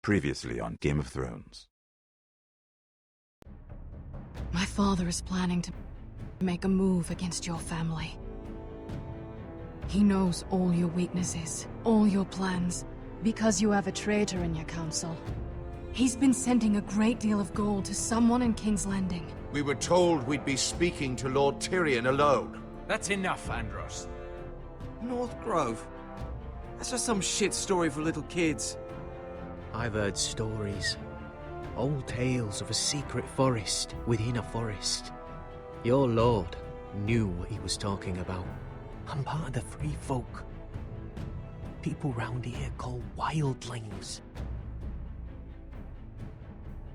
Previously on Game of Thrones. My father is planning to make a move against your family. He knows all your weaknesses, all your plans, because you have a traitor in your council. He's been sending a great deal of gold to someone in King's Landing. We were told we'd be speaking to Lord Tyrion alone. That's enough, Andros. North Grove? That's just some shit story for little kids. I've heard stories. Old tales of a secret forest within a forest. Your lord knew what he was talking about. I'm part of the free folk. People round here call wildlings.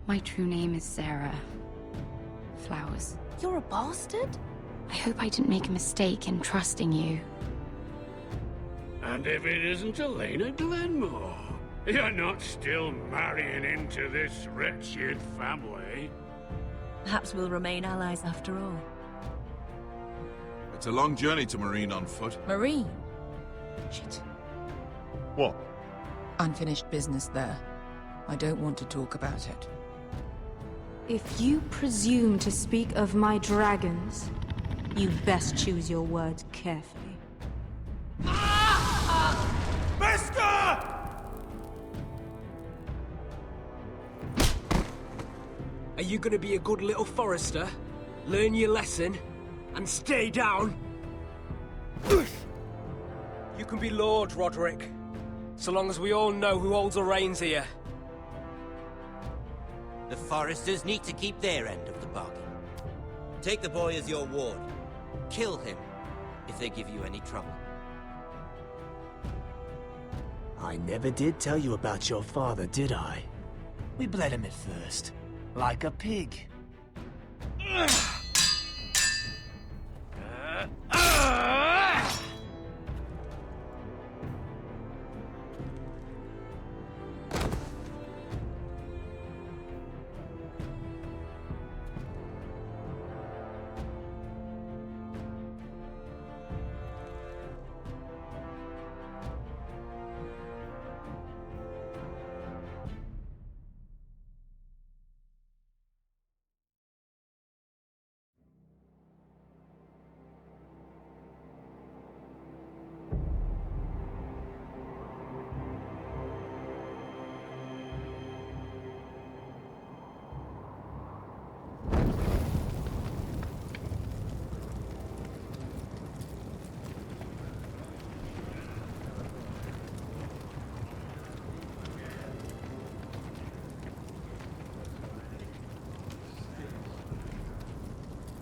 My true name is Sarah Flowers. You're a bastard? I hope I didn't make a mistake in trusting you. And if it isn't Elena Glenmore, you're not still marrying into this wretched family. Perhaps we'll remain allies after all. It's a long journey to Marine on foot. Marine? Shit. What? Unfinished business there. I don't want to talk about it. If you presume to speak of my dragons, you best choose your words carefully. Beskar! Are you gonna be a good little forester? Learn your lesson? And stay down? You can be Lord, Roderick. So long as we all know who holds the reins here. The Foresters need to keep their end of the bargain. Take the boy as your ward. Kill him if they give you any trouble. I never did tell you about your father, did I? We bled him at first, like a pig.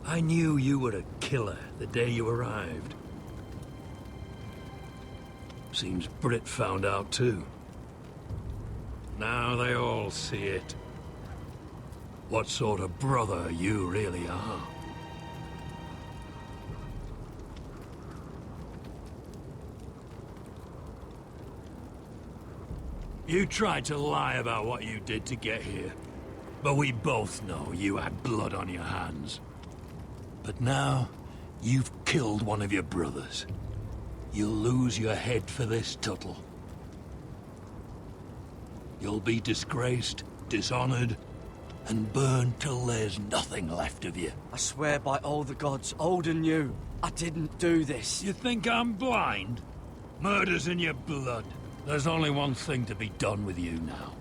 I knew you were a killer the day you arrived. Seems Britt found out too. Now they all see it. What sort of brother you really are. You tried to lie about what you did to get here, but we both know you had blood on your hands. But now, you've killed one of your brothers. You'll lose your head for this, Tuttle. You'll be disgraced, dishonored, and burned till there's nothing left of you. I swear by all the gods, old and new, I didn't do this. You think I'm blind? Murder's in your blood. There's only one thing to be done with you now.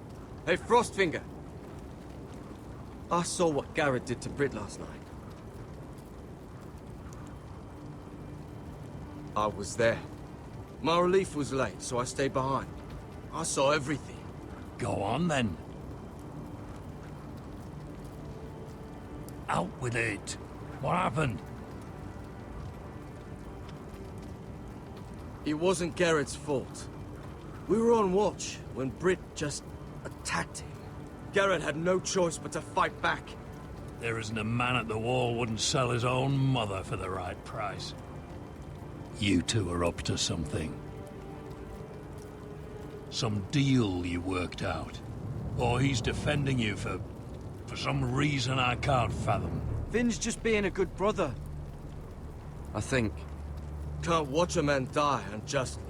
Hey, Frostfinger. I saw what Garrett did to Britt last night. I was there. My relief was late, so I stayed behind. I saw everything. Go on, then. Out with it. What happened? It wasn't Garrett's fault. We were on watch when Britt just attacked him. Garrett had no choice but to fight back. There isn't a man at the wall wouldn't sell his own mother for the right price. You two are up to something. Some deal you worked out. Or he's defending you for some reason I can't fathom. Finn's just being a good brother. I think. Can't watch a man die unjustly.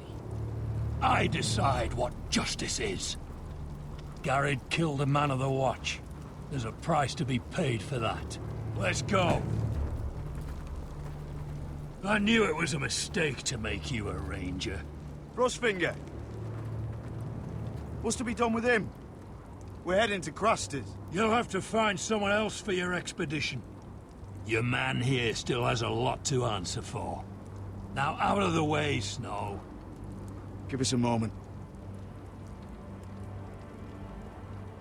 I decide what justice is. Garrett killed a man of the Watch. There's a price to be paid for that. Let's go. I knew it was a mistake to make you a ranger. Rustfinger. What's to be done with him? We're heading to Craster's. You'll have to find someone else for your expedition. Your man here still has a lot to answer for. Now out of the way, Snow. Give us a moment.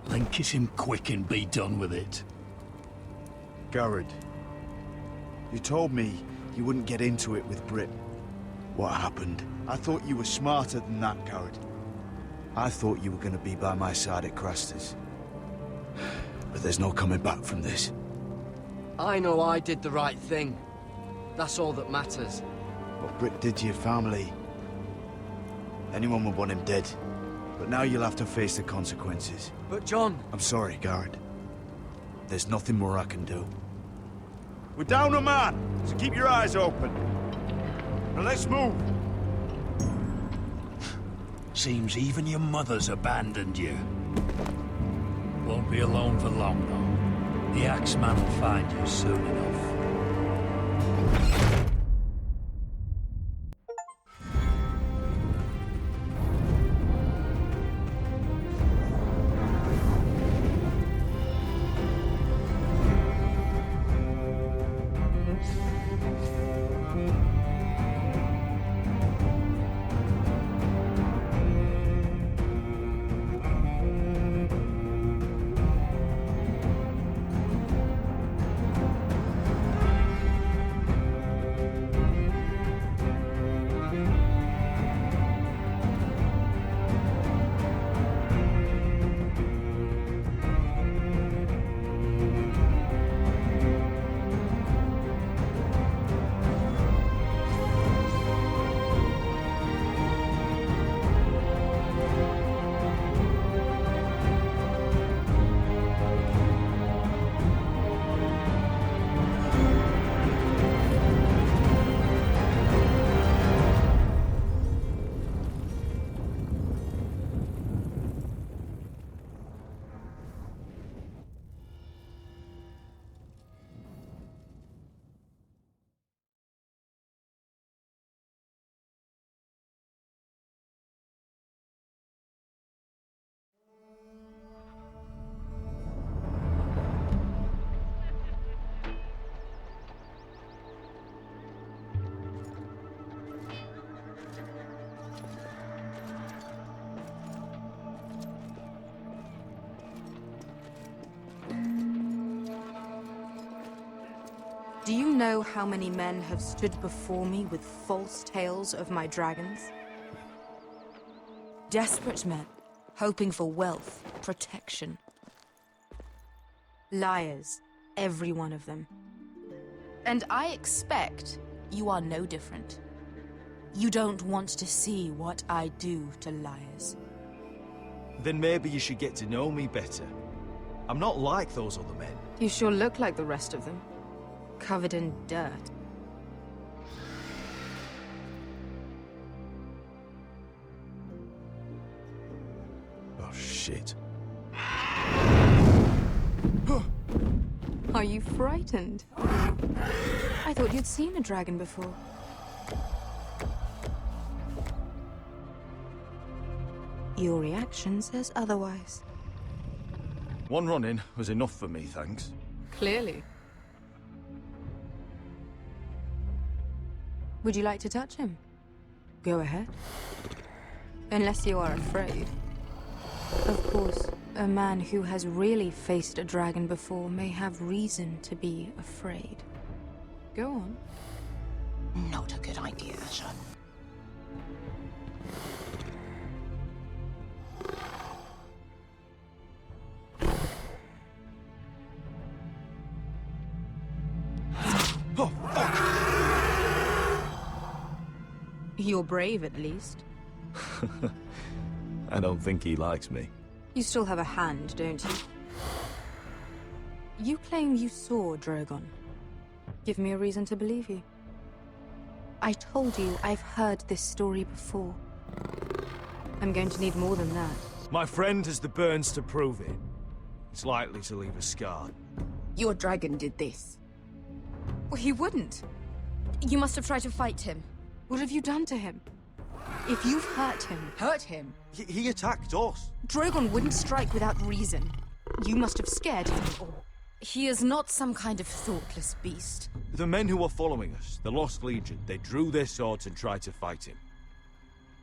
Then kiss him quick and be done with it. Garrett, you told me you wouldn't get into it with Britt. What happened? I thought you were smarter than that, Garrett. I thought you were going to be by my side at Craster's. But there's no coming back from this. I know I did the right thing. That's all that matters. What Britt did to your family, anyone would want him dead. But now you'll have to face the consequences. But John... I'm sorry, Garrett. There's nothing more I can do. We're down a man, so keep your eyes open. Now let's move. Seems even your mother's abandoned you. Won't be alone for long, though. The Axeman will find you soon enough. Do you know how many men have stood before me with false tales of my dragons? Desperate men, hoping for wealth, protection. Liars, every one of them. And I expect you are no different. You don't want to see what I do to liars. Then maybe you should get to know me better. I'm not like those other men. You sure look like the rest of them. Covered in dirt. Oh, shit. Are you frightened? I thought you'd seen a dragon before. Your reaction says otherwise. One run-in was enough for me, thanks. Clearly. Would you like to touch him? Go ahead. Unless you are afraid. Of course, a man who has really faced a dragon before may have reason to be afraid. Go on. Not a good idea, son. Oh, fuck! You're brave, at least. I don't think he likes me. You still have a hand, don't you? You claim you saw Drogon. Give me a reason to believe you. I told you I've heard this story before. I'm going to need more than that. My friend has the burns to prove it. It's likely to leave a scar. Your dragon did this. Well, he wouldn't. You must have tried to fight him. What have you done to him? If you've hurt him... Hurt him? He attacked us. Drogon wouldn't strike without reason. You must have scared him, or... He is not some kind of thoughtless beast. The men who were following us, the Lost Legion, they drew their swords and tried to fight him.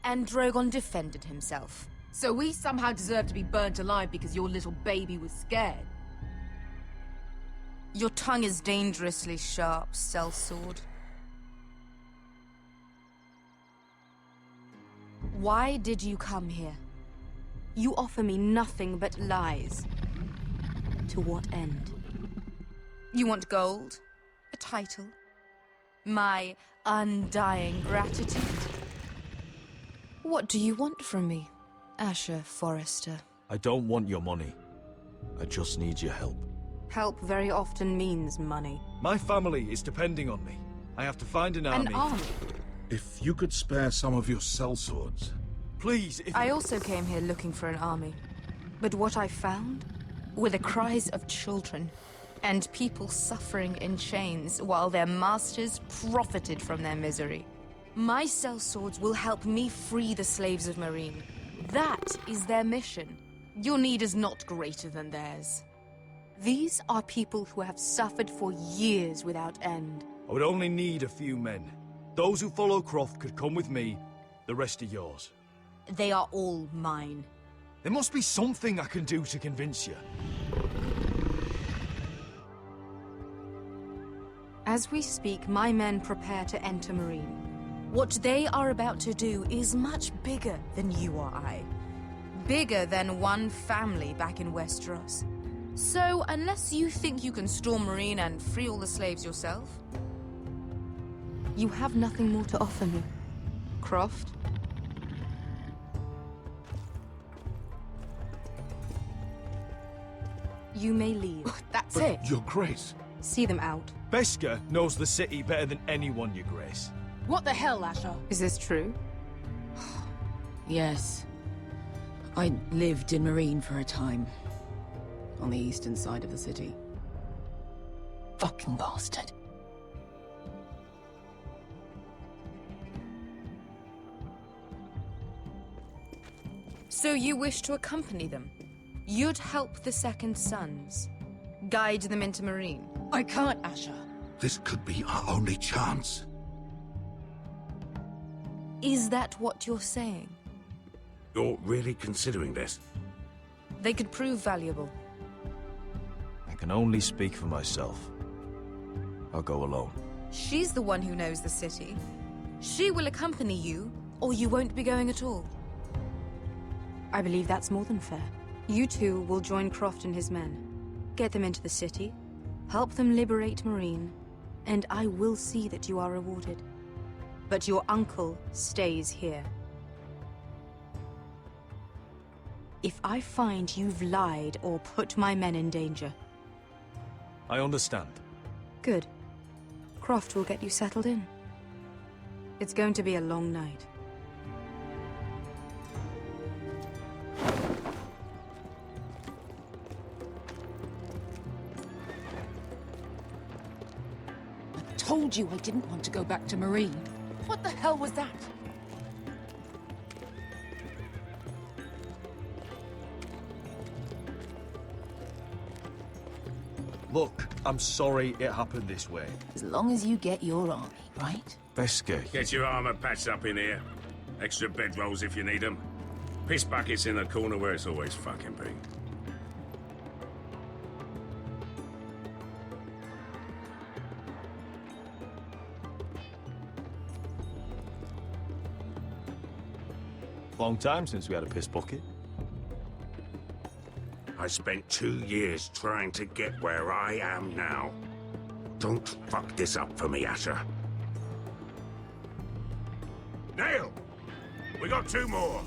And Drogon defended himself. So we somehow deserve to be burnt alive because your little baby was scared? Your tongue is dangerously sharp, sellsword. Why did you come here? You offer me nothing but lies. To what end? You want gold? A title? My undying gratitude? What do you want from me, Asher Forrester? I don't want your money. I just need your help. Help very often means money. My family is depending on me. I have to find an army. An army? If you could spare some of your sellswords. Please, if... I also came here looking for an army. But what I found were the cries of children and people suffering in chains while their masters profited from their misery. My sellswords will help me free the slaves of Meereen. That is their mission. Your need is not greater than theirs. These are people who have suffered for years without end. I would only need a few men. Those who follow Croft could come with me. The rest are yours. They are all mine. There must be something I can do to convince you. As we speak, my men prepare to enter Meereen. What they are about to do is much bigger than you or I. Bigger than one family back in Westeros. So, unless you think you can storm Meereen and free all the slaves yourself, you have nothing more to offer me, Croft. You may leave. That's But it? Your Grace. See them out. Beskar knows the city better than anyone, Your Grace. What the hell, Asher? Is this true? Yes. I lived in Meereen for a time. On the eastern side of the city. Fucking bastard. So you wish to accompany them? You'd help the Second Sons? Guide them into Meereen? I can't, Asher. This could be our only chance. Is that what you're saying? You're really considering this? They could prove valuable. I can only speak for myself. I'll go alone. She's the one who knows the city. She will accompany you, or you won't be going at all. I believe that's more than fair. You two will join Croft and his men. Get them into the city, help them liberate Meereen, and I will see that you are rewarded. But your uncle stays here. If I find you've lied or put my men in danger... I understand. Good. Croft will get you settled in. It's going to be a long night. I told you I didn't want to go back to Meereen. What the hell was that? Look, I'm sorry it happened this way. As long as you get your army, right? Beskar. Get your armor patched up in here. Extra bedrolls if you need them. Piss buckets in the corner where it's always fucking been. Long time since we had a piss bucket. I spent 2 years trying to get where I am now. Don't fuck this up for me, Asher. Nail! We got 2 more!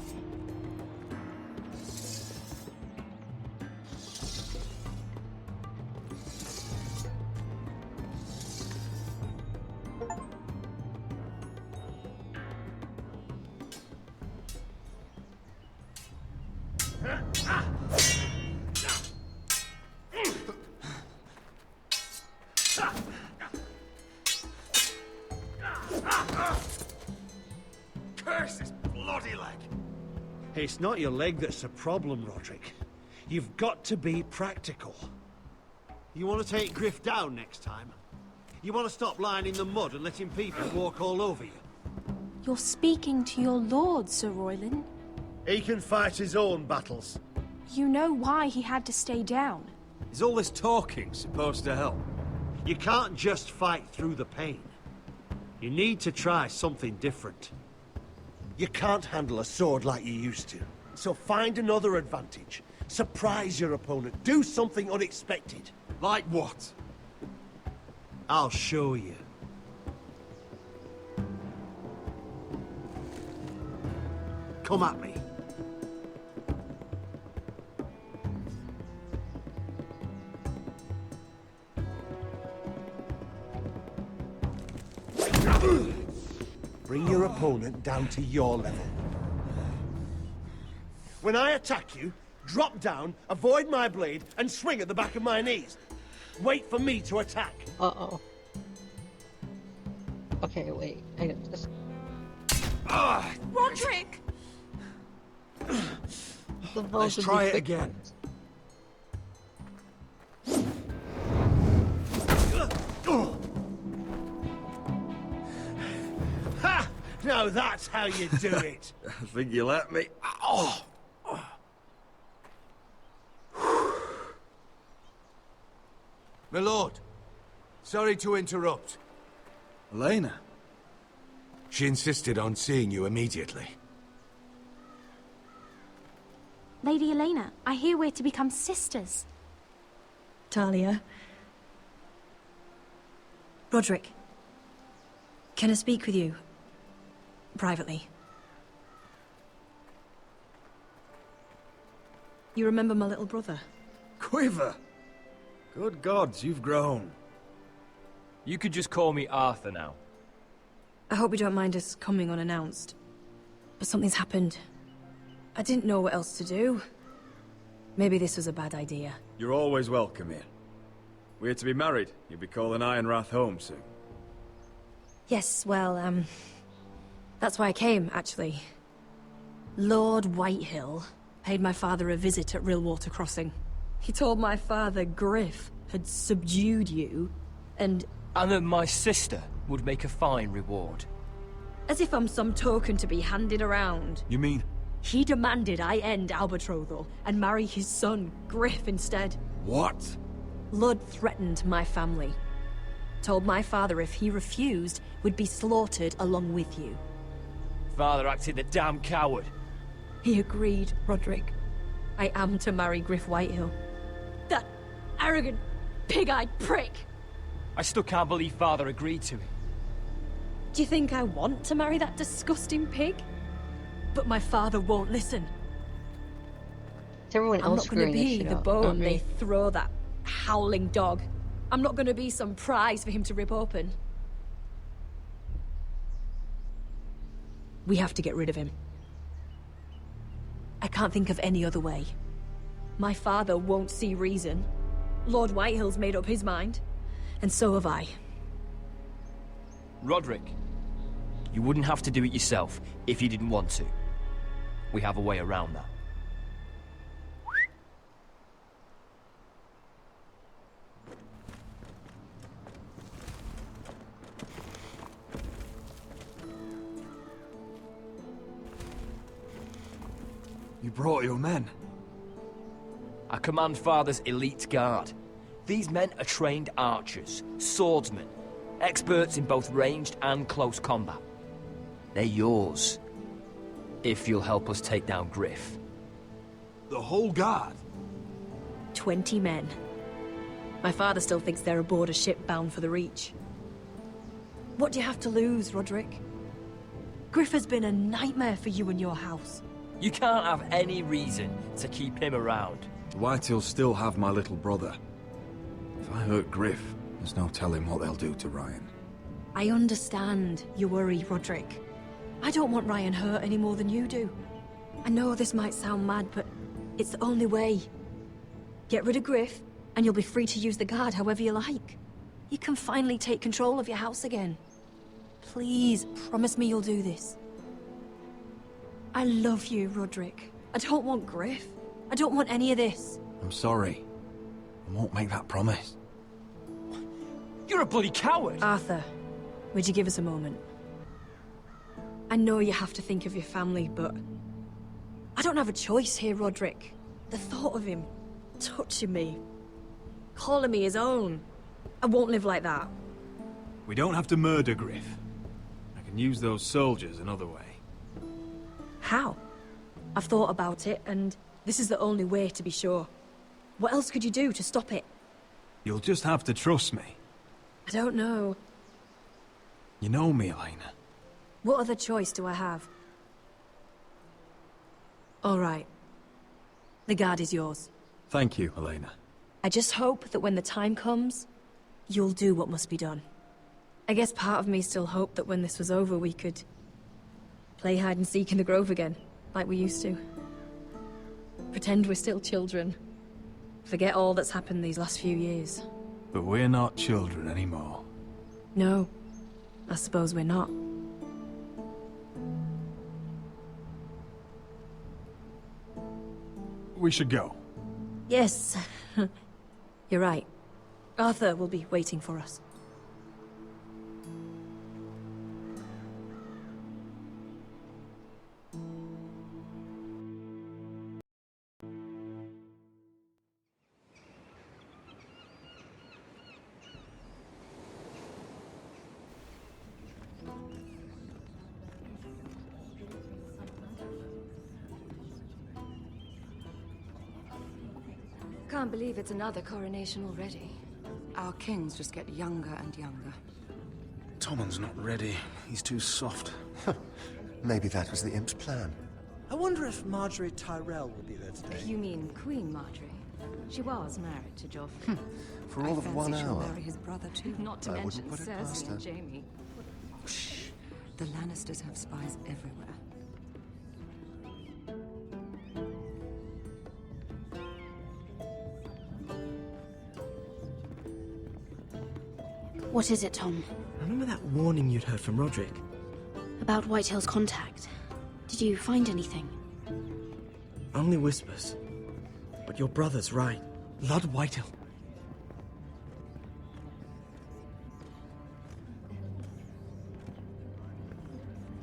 It's not your leg that's the problem, Roderick. You've got to be practical. You want to take Griff down next time? You want to stop lying in the mud and letting people walk all over you? You're speaking to your lord, Sir Royland. He can fight his own battles. You know why he had to stay down. Is all this talking supposed to help? You can't just fight through the pain. You need to try something different. You can't handle a sword like you used to. So find another advantage. Surprise your opponent. Do something unexpected. Like what? I'll show you. Come at me. Bring your opponent down to your level. When I attack you, drop down, avoid my blade, and swing at the back of my knees. Wait for me to attack. Uh-oh. Okay, wait. I got this. Roderick! Let's try it again. Ha! Now that's how you do it. I think you let me. Oh! My lord, sorry to interrupt. Elena? She insisted on seeing you immediately. Lady Elena, I hear we're to become sisters. Talia. Roderick. Can I speak with you? Privately. You remember my little brother? Quiver! Good gods, you've grown. You could just call me Arthur now. I hope you don't mind us coming unannounced. But something's happened. I didn't know what else to do. Maybe this was a bad idea. You're always welcome here. We're to be married. You'll be calling Ironrath home soon. Yes, well, that's why I came, actually. Lord Whitehill paid my father a visit at Rillwater Crossing. He told my father Griff had subdued you, and that my sister would make a fine reward. as if I'm some token to be handed around. You mean? He demanded I end our betrothal and marry his son, Griff, instead. What? Lud threatened my family. Told my father if he refused, we'd be slaughtered along with you. Father acted a damn coward. He agreed, Roderick. I am to marry Griff Whitehill. That arrogant, pig-eyed prick! I still can't believe Father agreed to it. Do you think I want to marry that disgusting pig? But my father won't listen. Is everyone I'm else not going to screwing this be shit the up? bone Not they me. throw that howling dog. I'm not going to be some prize for him to rip open. We have to get rid of him. I can't think of any other way. My father won't see reason. Lord Whitehill's made up his mind. And so have I. Roderick, you wouldn't have to do it yourself if you didn't want to. We have a way around that. You brought your men. I command Father's elite guard. These men are trained archers, swordsmen, experts in both ranged and close combat. They're yours, if you'll help us take down Griff. The whole guard? 20 men. My father still thinks they're aboard a ship bound for the Reach. What do you have to lose, Roderick? Griff has been a nightmare for you and your house. You can't have any reason to keep him around. The Whitehills still have my little brother. If I hurt Griff, there's no telling what they'll do to Ryan. I understand your worry, Roderick. I don't want Ryan hurt any more than you do. I know this might sound mad, but it's the only way. Get rid of Griff, and you'll be free to use the guard however you like. You can finally take control of your house again. Please, promise me you'll do this. I love you, Roderick. I don't want Griff. I don't want any of this. I'm sorry. I won't make that promise. You're a bloody coward! Arthur, would you give us a moment? I know you have to think of your family, but I don't have a choice here, Roderick. The thought of him touching me, calling me his own, I won't live like that. We don't have to murder Griff. I can use those soldiers another way. How? I've thought about it, and this is the only way to be sure. What else could you do to stop it? You'll just have to trust me. I don't know. You know me, Elena. What other choice do I have? All right. The guard is yours. Thank you, Elena. I just hope that when the time comes, you'll do what must be done. I guess part of me still hoped that when this was over we could play hide and seek in the grove again, like we used to. Pretend we're still children. Forget all that's happened these last few years. But we're not children anymore. No, I suppose we're not. We should go. Yes, you're right. Arthur will be waiting for us. Can't believe it's another coronation already. Our kings just get younger and younger. Tommen's not ready. He's too soft. Maybe that was the imp's plan. I wonder if Marjorie Tyrell will be there today. You mean Queen Marjorie? She was married to Joffrey. For all of 1 She'll hour. marry his brother too. Not to I mention wouldn't put it past Cersei her. and Jaime. Shh. The Lannisters have spies everywhere. What is it, Tom? Remember that warning you'd heard from Roderick? About Whitehill's contact. Did you find anything? Only whispers. But your brother's right. Lord Whitehill.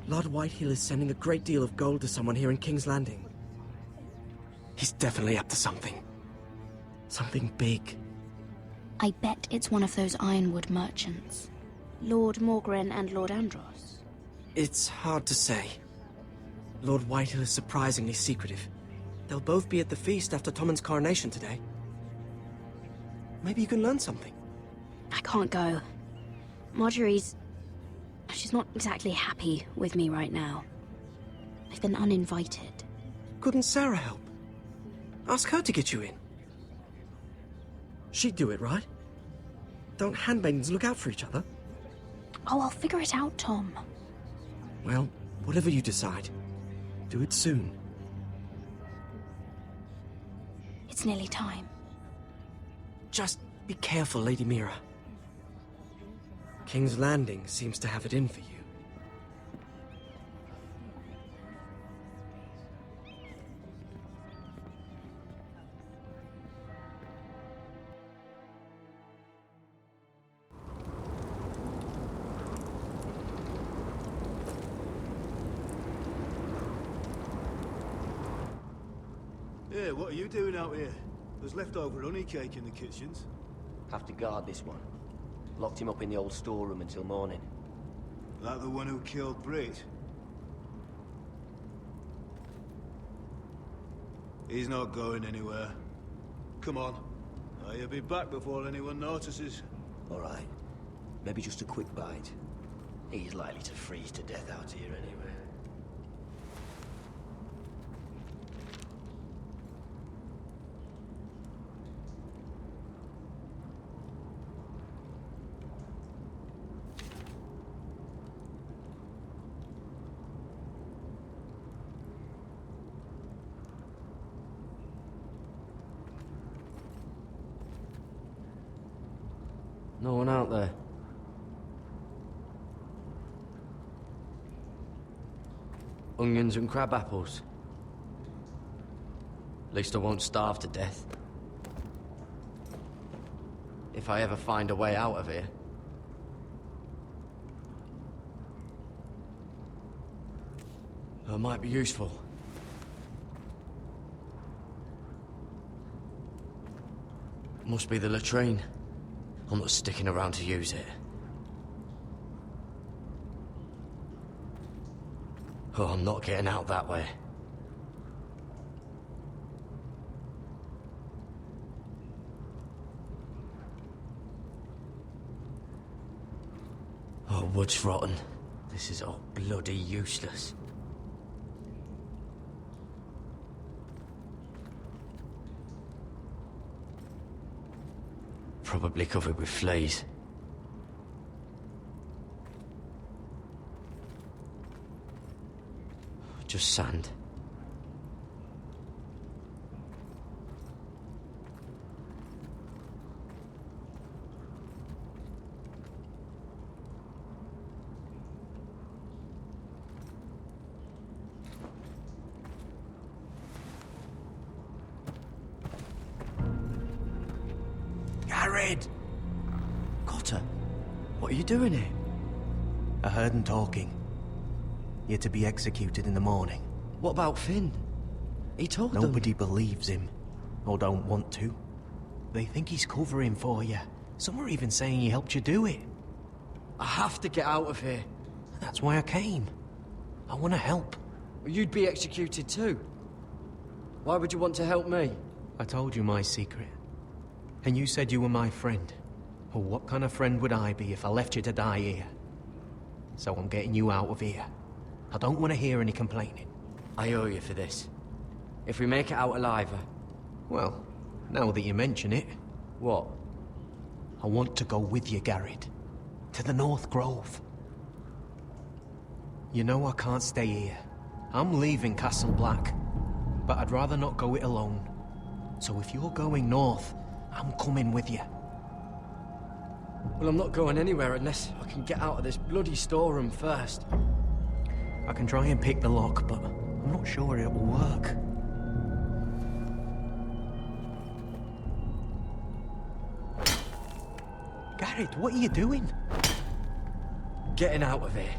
Lord Whitehill is sending a great deal of gold to someone here in King's Landing. He's definitely up to something. Something big. I bet it's one of those ironwood merchants. Lord Morgren and Lord Andros. It's hard to say. Lord Whitehill is surprisingly secretive. They'll both be at the feast after Tommen's coronation today. Maybe you can learn something. I can't go. Marjorie's... she's not exactly happy with me right now. I've been uninvited. Couldn't Sarah help? Ask her to get you in. She'd do it, right? Don't handmaidens look out for each other? Oh, I'll figure it out, Tom. Well, whatever you decide, do it soon. It's nearly time. Just be careful, Lady Mira. King's Landing seems to have it in for you. Yeah, what are you doing out here? There's leftover honey cake in the kitchens. Have to guard this one. Locked him up in the old storeroom until morning. That the one who killed Brit? He's not going anywhere. Come on. He'll be back before anyone notices. All right. Maybe just a quick bite. He's likely to freeze to death out here anyway. No one out there. Onions and crab apples. At least I won't starve to death. If I ever find a way out of here. It might be useful. Must be the latrine. I'm not sticking around to use it. Oh, I'm not getting out that way. Oh, wood's rotten. This is all bloody useless. Probably covered with fleas. Just sand. Garrett! Cotter, what are you doing here? I heard him talking. You're to be executed in the morning. What about Finn? He told them. Nobody believes him, or don't want to. They think he's covering for you. Some are even saying he helped you do it. I have to get out of here. That's why I came. I want to help. You'd be executed too. Why would you want to help me? I told you my secret. And you said you were my friend. Well, what kind of friend would I be if I left you to die here? So I'm getting you out of here. I don't want to hear any complaining. I owe you for this. If we make it out alive... Well, now that you mention it... What? I want to go with you, Garrett. To the North Grove. You know I can't stay here. I'm leaving Castle Black. But I'd rather not go it alone. So if you're going north, I'm coming with you. Well, I'm not going anywhere unless I can get out of this bloody storeroom first. I can try and pick the lock, but I'm not sure it will work. Garrett, what are you doing? Getting out of here.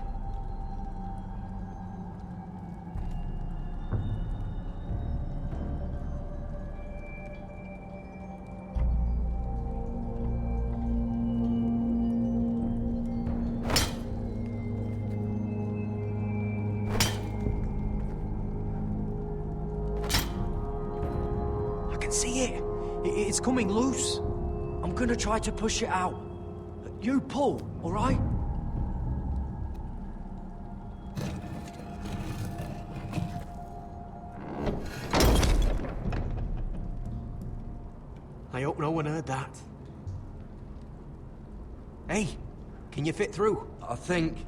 See it? It's coming loose. I'm gonna try to push it out. You pull, all right? I hope no one heard that. Hey, can you fit through? I think.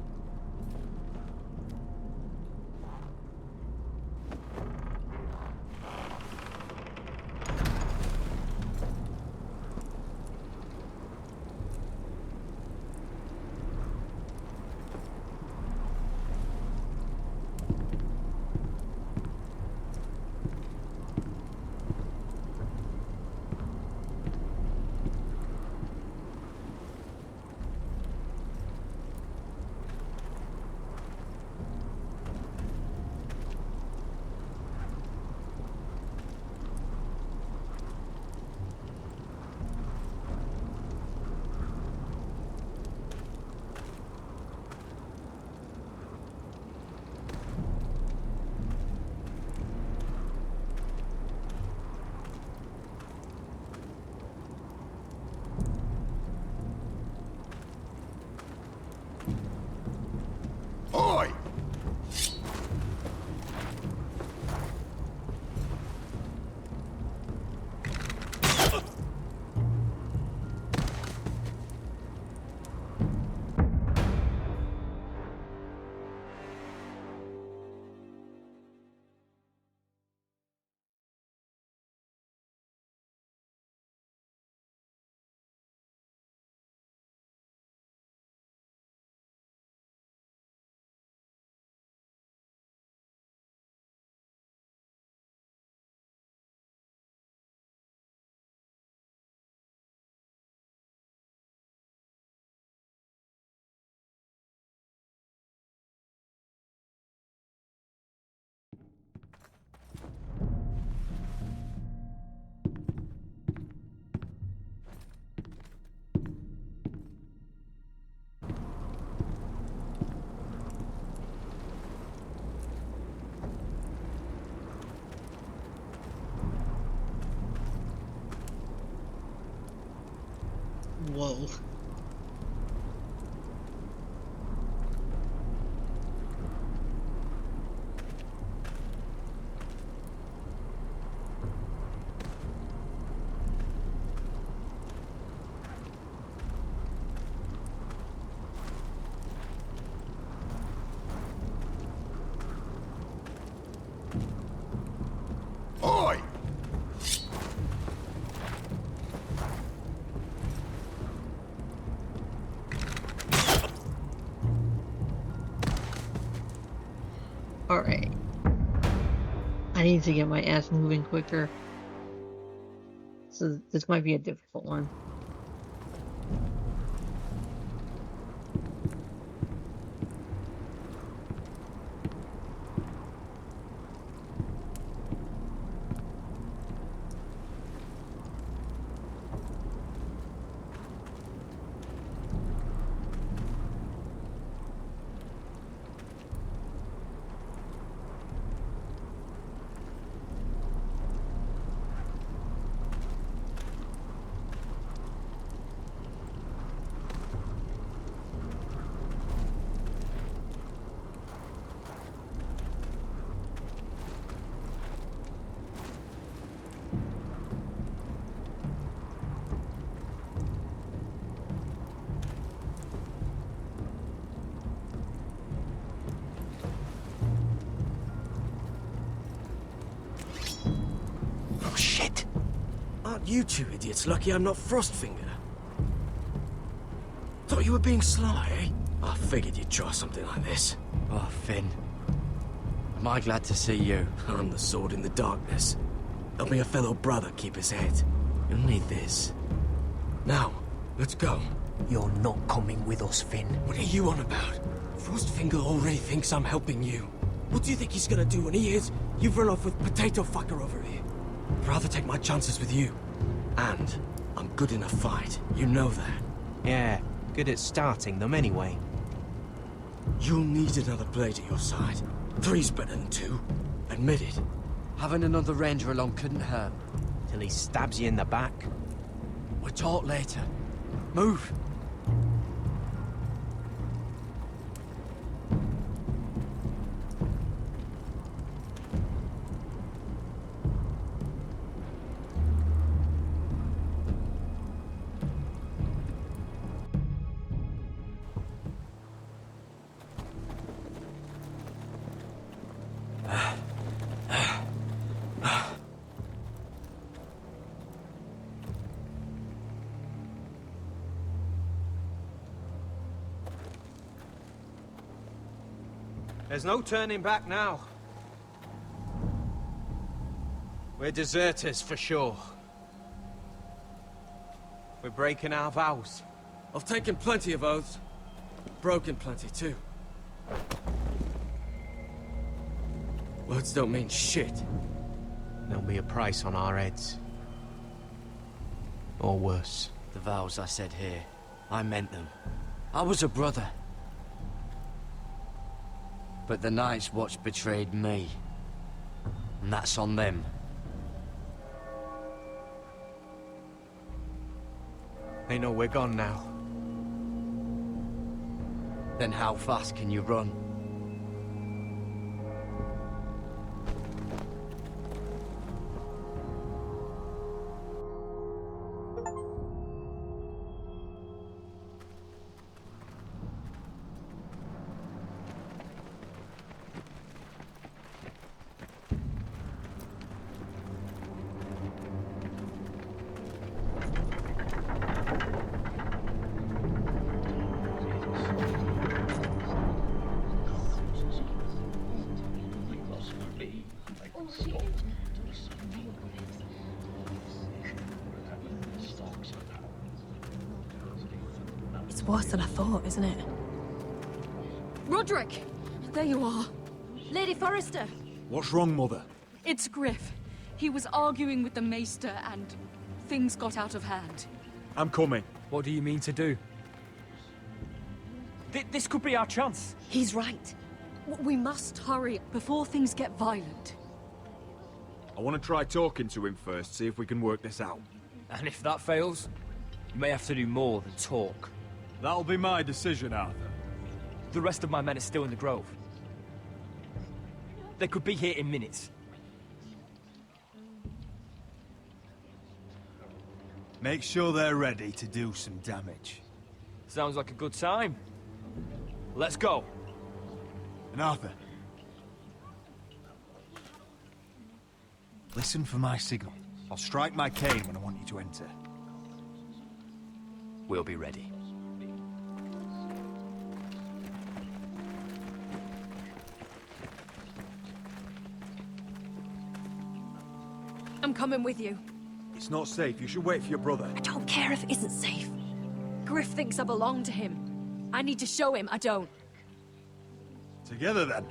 Whoa. Oi! Alright. I need to get my ass moving quicker. So this might be a difficult one. Oh shit! Aren't you two idiots lucky I'm not Frostfinger? Thought you were being sly, eh? I figured you'd try something like this. Oh, Finn. Am I glad to see you? I'm the sword in the darkness. Helping a fellow brother keep his head. You'll need this. Now, let's go. You're not coming with us, Finn. What are you on about? Frostfinger already thinks I'm helping you. What do you think he's gonna do when he hears you've run off with Potato Fucker over here? I'd rather take my chances with you. And I'm good in a fight. You know that. Yeah, good at starting them anyway. You'll need another blade at your side. 3's better than 2. Admit it. Having another ranger along couldn't hurt. Till he stabs you in the back. We'll talk later. Move! There's no turning back now. We're deserters for sure. We're breaking our vows. I've taken plenty of oaths. Broken plenty too. Words don't mean shit. There'll be a price on our heads. Or worse. The vows I said here, I meant them. I was a brother. But the Night's Watch betrayed me. And that's on them. They know we're gone now. Then how fast can you run? It's worse than I thought, isn't it? Roderick! There you are. Lady Forrester! What's wrong, Mother? It's Griff. He was arguing with the Maester and things got out of hand. I'm coming. What do you mean to do? This could be our chance. He's right. We must hurry before things get violent. I want to try talking to him first, see if we can work this out. And if that fails? You may have to do more than talk. That'll be my decision, Arthur. The rest of my men are still in the grove. They could be here in minutes. Make sure they're ready to do some damage. Sounds like a good time. Let's go. And Arthur, listen for my signal. I'll strike my cane when I want you to enter. We'll be ready. I'm coming with you. It's not safe. You should wait for your brother. I don't care if it isn't safe. Griff thinks I belong to him. I need to show him I don't. Together, then.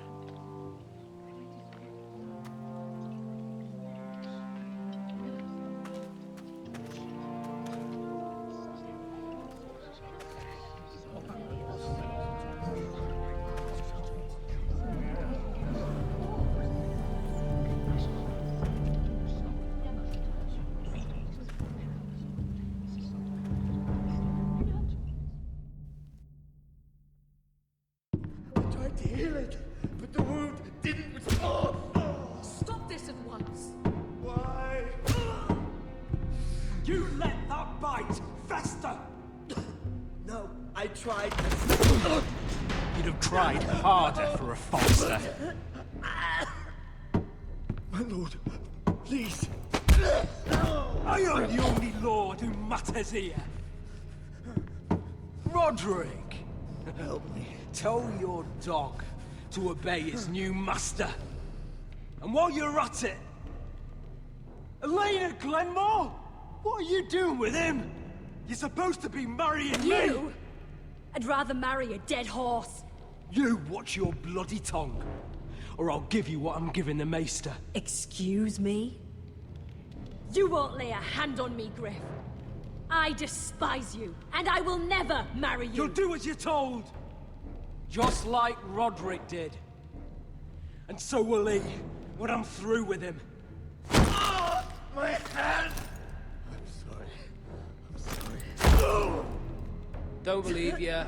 Stop this at once. Why? You let that bite fester! No, I tried. You'd have tried harder for a Foster. My lord, please. I am the only lord who matters here. Roderick, help me. Tell your dog to obey his new master. And while you're at it, Elena Glenmore, what are you doing with him? You're supposed to be marrying me. You? I'd rather marry a dead horse. You watch your bloody tongue, or I'll give you what I'm giving the Maester. Excuse me? You won't lay a hand on me, Griff. I despise you, and I will never marry you. You'll do as you're told. Just like Roderick did. And so will he, when I'm through with him. Oh, my hand! I'm sorry. Don't believe ya.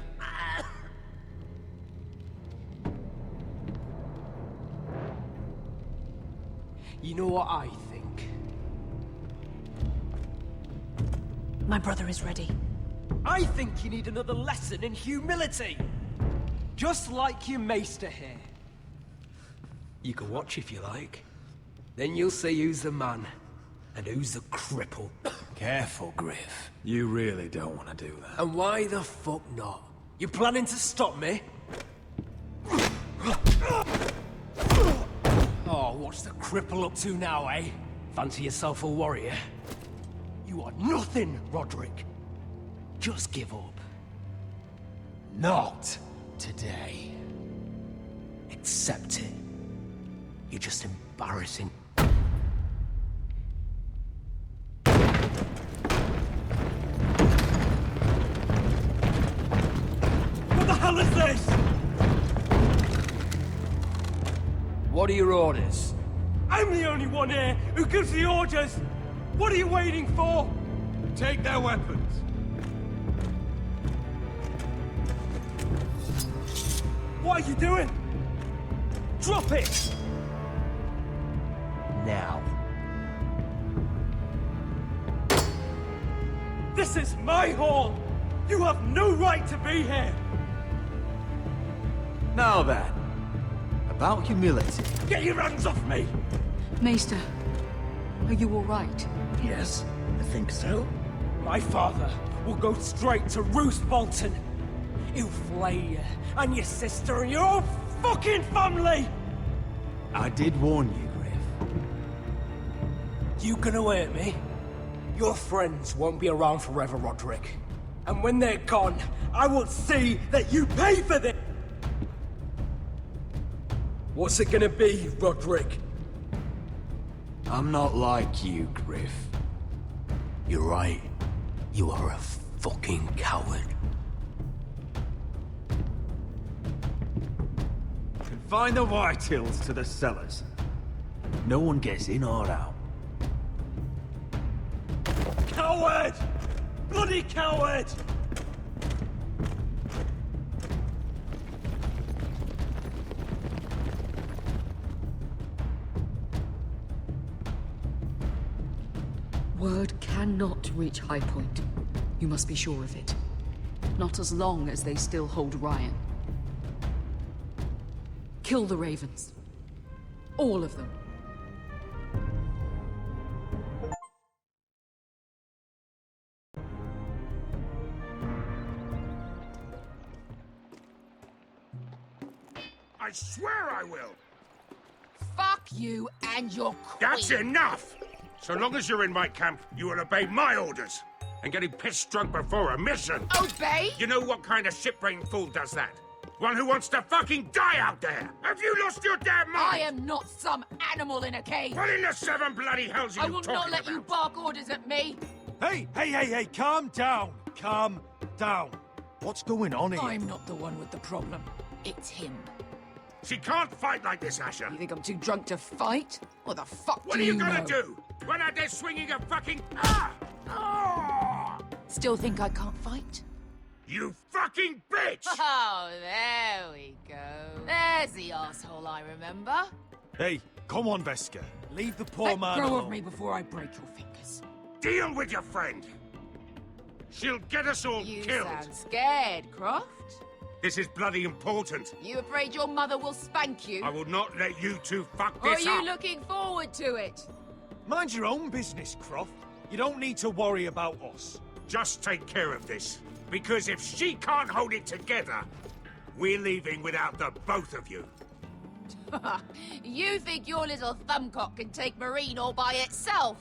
You know what I think? My brother is ready. I think you need another lesson in humility. Just like your maester here. You can watch if you like. Then you'll see who's the man, and who's the cripple. Careful, Griff. You really don't want to do that. And why the fuck not? You planning to stop me? Oh, what's the cripple up to now, eh? Fancy yourself a warrior? You are nothing, Roderick. Just give up. Not today. Accept it. You're just embarrassing. What the hell is this? What are your orders? I'm the only one here who gives the orders. What are you waiting for? Take their weapons. What are you doing? Drop it! Now. This is my hall! You have no right to be here! Now then, about humility. Get your hands off me! Maester, are you all right? Yes, I think so. My father will go straight to Roose Bolton. He'll flay you, and your sister, and your whole fucking family! I did warn you, Griff. You gonna hurt me? Your friends won't be around forever, Roderick. And when they're gone, I will see that you pay for this! What's it gonna be, Roderick? I'm not like you, Griff. You're right. You are a fucking coward. Confine the Whitehills to the cellars. No one gets in or out. Coward! Bloody Bloody coward! Word cannot reach High Point. You must be sure of it. Not as long as they still hold Ryan. Kill the Ravens. All of them. I swear I will! Fuck you and your queen. That's enough! So long as you're in my camp, you will obey my orders. And getting pissed drunk before a mission. Obey? You know what kind of shit-brained fool does that? One who wants to fucking die out there! Have you lost your damn mind? I am not some animal in a cage. What in the seven bloody hells are I you will talking not let about? you bark orders at me. Hey, calm down. Calm down. What's going on here? I'm not the one with the problem. It's him. She can't fight like this, Asher. You think I'm too drunk to fight? What the fuck What do are you you gonna know? do? Run out there swinging a fucking... Still think I can't fight? You fucking bitch! Oh, there we go. There's the asshole I remember. Hey, come on, Veska. Leave the poor Let man go alone. of me before I break your fingers. Deal with your friend. She'll get us all You killed. sound scared, Croft. This is bloody important. You afraid your mother will spank you? I will not let you two fuck Or are this you up. looking forward to it? Mind your own business, Croft. You don't need to worry about us. Just take care of this. Because if she can't hold it together, we're leaving without the both of you. You think your little thumbcock can take Marine all by itself?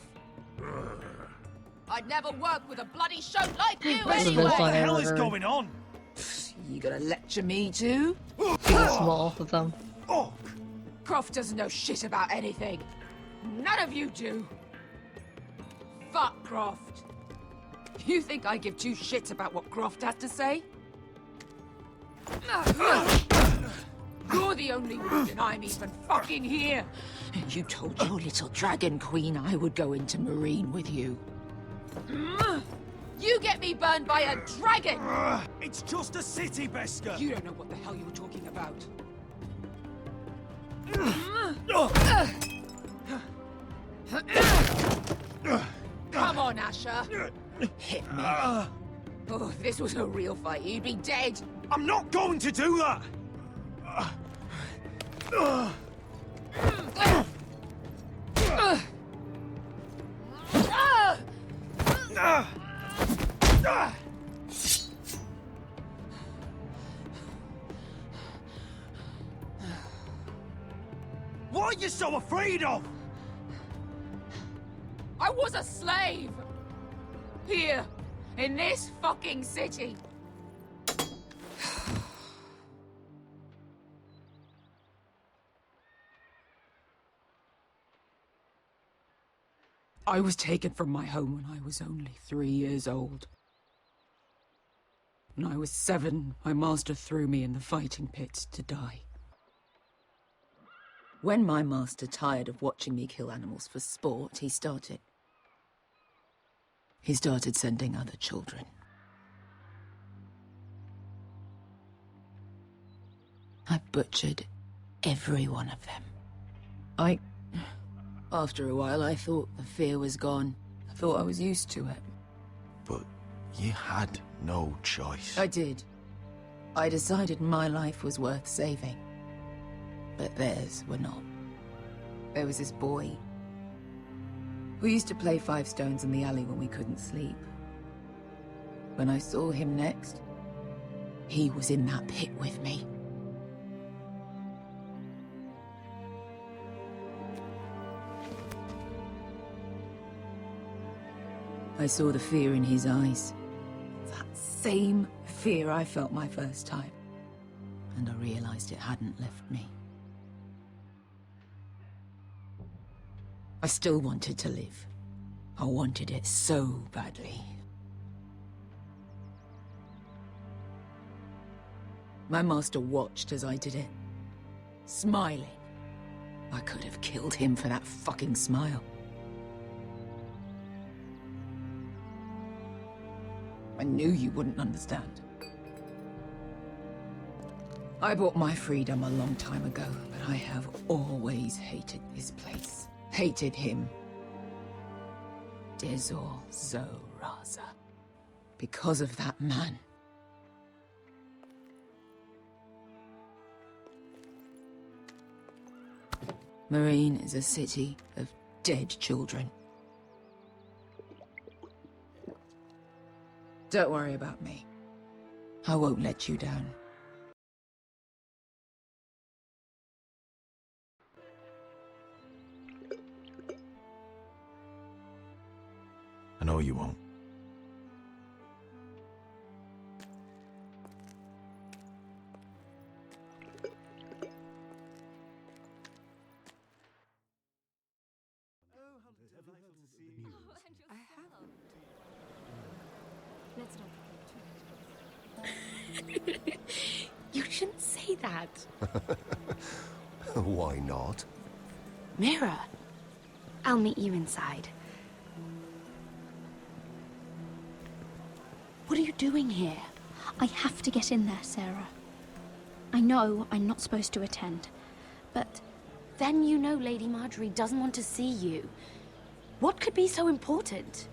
I'd never work with a bloody show like you That's the anyway! best What song the I've hell ever is heard. going on? You gonna lecture me too? Being small with them. Oh, Croft doesn't know shit about anything. None of you do. Fuck Croft. You think I give two shits about what Croft has to say? You're the only reason I'm even fucking here. You told your little dragon queen I would go into Marine with you. You get me burned by a dragon! it's just a city, Veska. You don't know what the hell you were talking about. Come on, Asher. Hit me. Oh, if this was a real fight, you'd be dead. I'm not going to do that. What are you so afraid of? I was a slave. Here, in this fucking city. I was taken from my home when I was only 3 years old. When I was 7, my master threw me in the fighting pits to die. When my master tired of watching me kill animals for sport, he started sending other children. I butchered every one of them. After a while, I thought the fear was gone. I thought I was used to it. But you had no choice. I did. I decided my life was worth saving. But theirs were not. There was this boy who used to play 5 stones in the alley when we couldn't sleep. When I saw him next, he was in that pit with me. I saw the fear in his eyes. That same fear I felt my first time. And I realized it hadn't left me. I still wanted to live. I wanted it so badly. My master watched as I did it, smiling. I could have killed him for that fucking smile. I knew you wouldn't understand. I bought my freedom a long time ago, but I have always hated this place. Hated him. Dezor Zoraza. Because of that man. Marine is a city of dead children. Don't worry about me. I won't let you down. I know you won't. You shouldn't say that. Why not? Mira, I'll meet you inside. What are you doing here? I have to get in there, Sarah. I know I'm not supposed to attend, but... Then you know Lady Marjorie doesn't want to see you. What could be so important?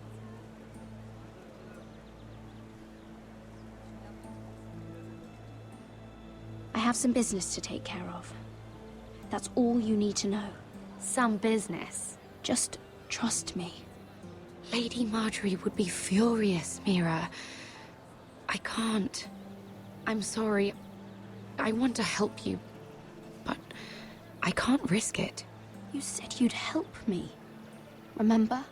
I have some business to take care of. That's all you need to know. Some business? Just trust me. Lady Marjorie would be furious, Mira. I can't. I'm sorry. I want to help you, but I can't risk it. You said you'd help me. Remember?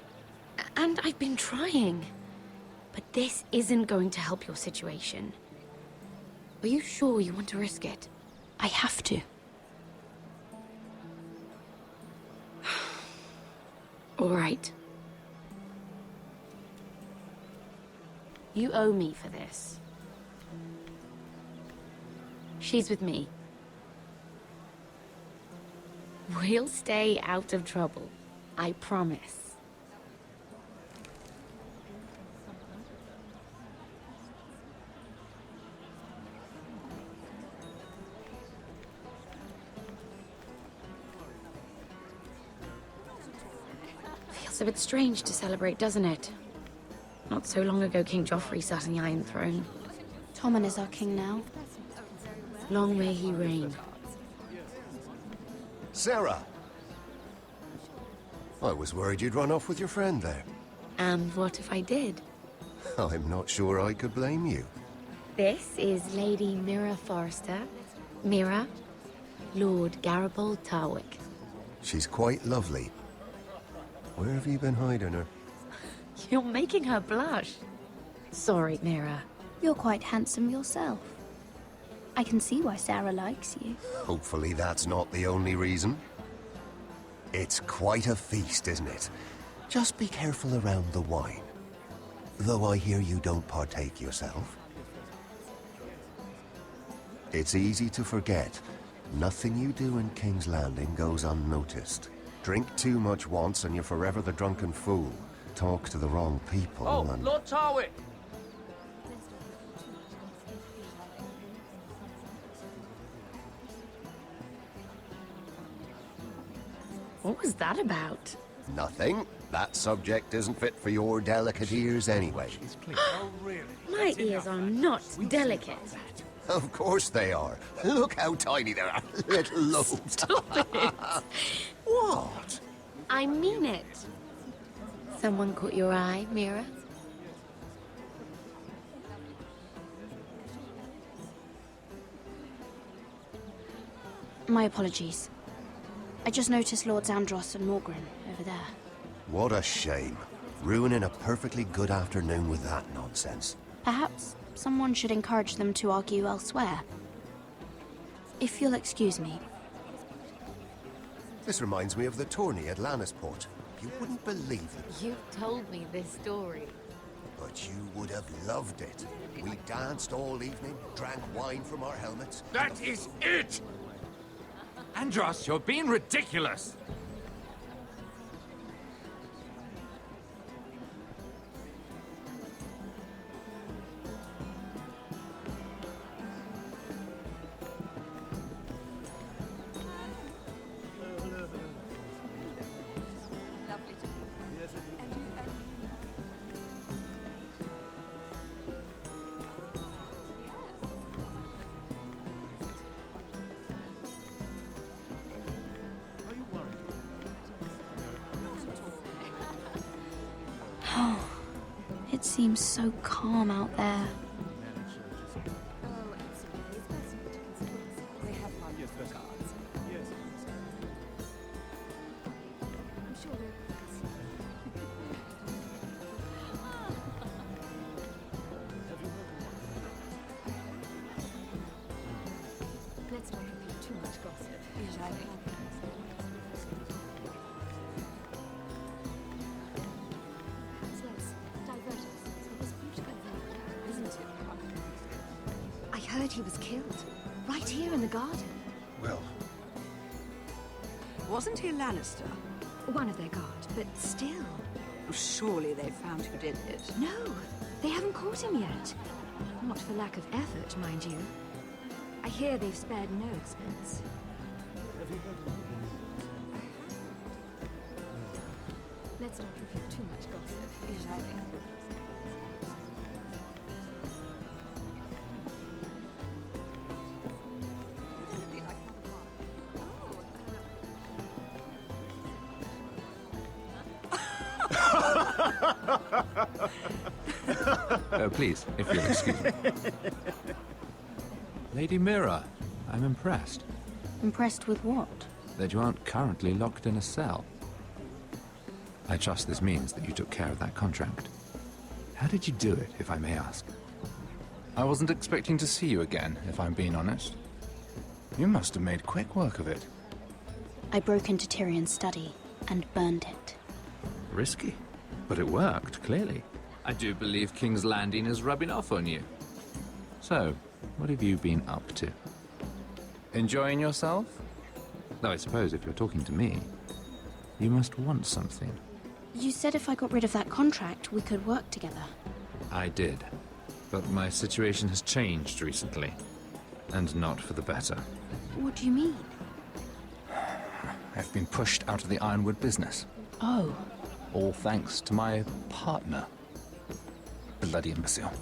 And I've been trying. But this isn't going to help your situation. Are you sure you want to risk it? I have to. All right. You owe me for this. She's with me. We'll stay out of trouble. I promise. Feels a bit strange to celebrate, doesn't it? Not so long ago, King Joffrey sat on the Iron Throne. Tommen is our king now. Long may he reign. Sarah! I was worried you'd run off with your friend there. And what if I did? I'm not sure I could blame you. This is Lady Mira Forrester. Mira, Lord Garibald Tarwick. She's quite lovely. Where have you been hiding her? You're making her blush. Sorry, Mira. You're quite handsome yourself. I can see why Sarah likes you. Hopefully that's not the only reason. It's quite a feast, isn't it? Just be careful around the wine. Though I hear you don't partake yourself. It's easy to forget. Nothing you do in King's Landing goes unnoticed. Drink too much once and you're forever the drunken fool. Talk to the wrong people and... Lord Tarwick! What was that about? Nothing. That subject isn't fit for your delicate ears anyway. My ears are not delicate. Of course they are. Look how tiny they are. Little lobes. Stop it. What? I mean it. Someone caught your eye, Mira? My apologies. I just noticed Lords Andros and Morgren over there. What a shame. Ruining a perfectly good afternoon with that nonsense. Perhaps someone should encourage them to argue elsewhere. If you'll excuse me. This reminds me of the tourney at Lannisport. You wouldn't believe it. You've told me this story. But you would have loved it. We danced all evening, drank wine from our helmets. That is it! Andros, you're being ridiculous! seems so calm out there. Let's not repeat too much gossip. Yes, I think. Let's divert ourselves with this beautiful view, isn't it? I heard he was killed. Right here in the garden. Well... Wasn't he a Lannister? One of their guard, but still. Surely they found who did it. No, they haven't caught him yet. Not for lack of effort, mind you. I hear they've spared no expense. Let's not repeat too much gossip. Yes, I think. Please, if you'll excuse me. Lady Mira, I'm impressed. Impressed with what? That you aren't currently locked in a cell. I trust this means that you took care of that contract. How did you do it, if I may ask? I wasn't expecting to see you again, if I'm being honest. You must have made quick work of it. I broke into Tyrion's study and burned it. Risky, but it worked, clearly. I do believe King's Landing is rubbing off on you. So, what have you been up to? Enjoying yourself? Though I suppose if you're talking to me, you must want something. You said if I got rid of that contract, we could work together. I did. But my situation has changed recently. And not for the better. What do you mean? I've been pushed out of the Ironwood business. Oh. All thanks to my partner. Bloody imbecile.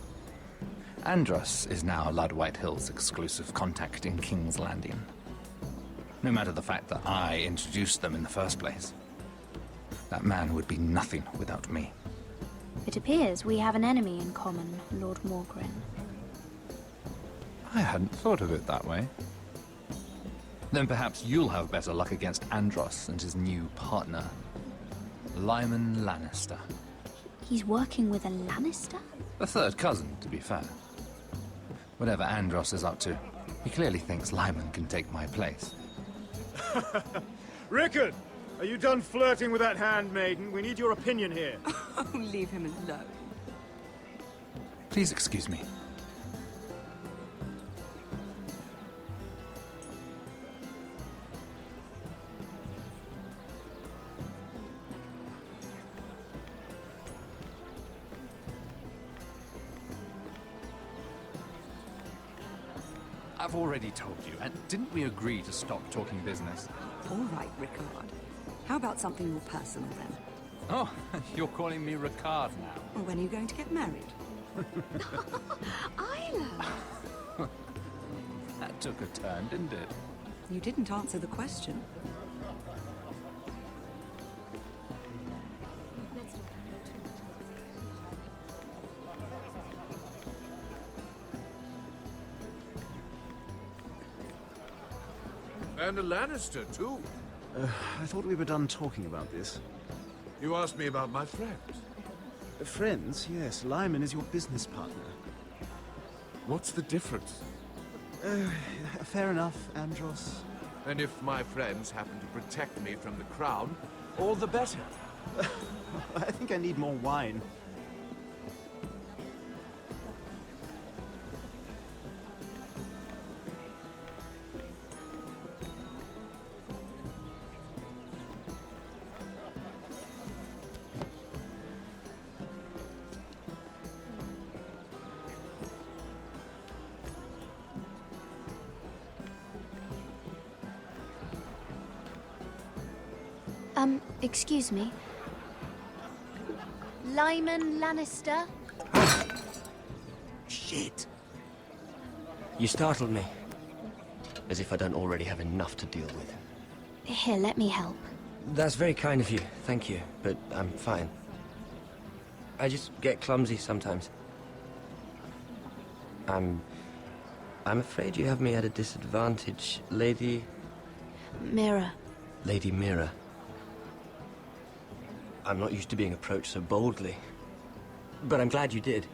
Andros is now Lord Whitehill's exclusive contact in King's Landing. No matter the fact that I introduced them in the first place. That man would be nothing without me. It appears we have an enemy in common, Lord Morgren. I hadn't thought of it that way. Then perhaps you'll have better luck against Andros and his new partner, Lyman Lannister. He's working with a Lannister? A third cousin, to be fair. Whatever Andros is up to, he clearly thinks Lyman can take my place. Rickard! Are you done flirting with that handmaiden? We need your opinion here. Oh, leave him alone. Please excuse me. I've already told you, and didn't we agree to stop talking business? All right, Rickard. How about something more personal then? Oh, you're calling me Ricard now. Well, when are you going to get married? Isla! That took a turn, didn't it? You didn't answer the question. And a Lannister, too. I thought we were done talking about this. You asked me about my friends. Friends? Yes. Lyman is your business partner. What's the difference? Fair enough, Andros. And if my friends happen to protect me from the crown, all the better. I think I need more wine. Excuse me. Lyman Lannister? Shit! You startled me. As if I don't already have enough to deal with. Here, let me help. That's very kind of you, thank you, but I'm fine. I just get clumsy sometimes. I'm afraid you have me at a disadvantage, Lady... Mira. Lady Mira. I'm not used to being approached so boldly. But I'm glad you did.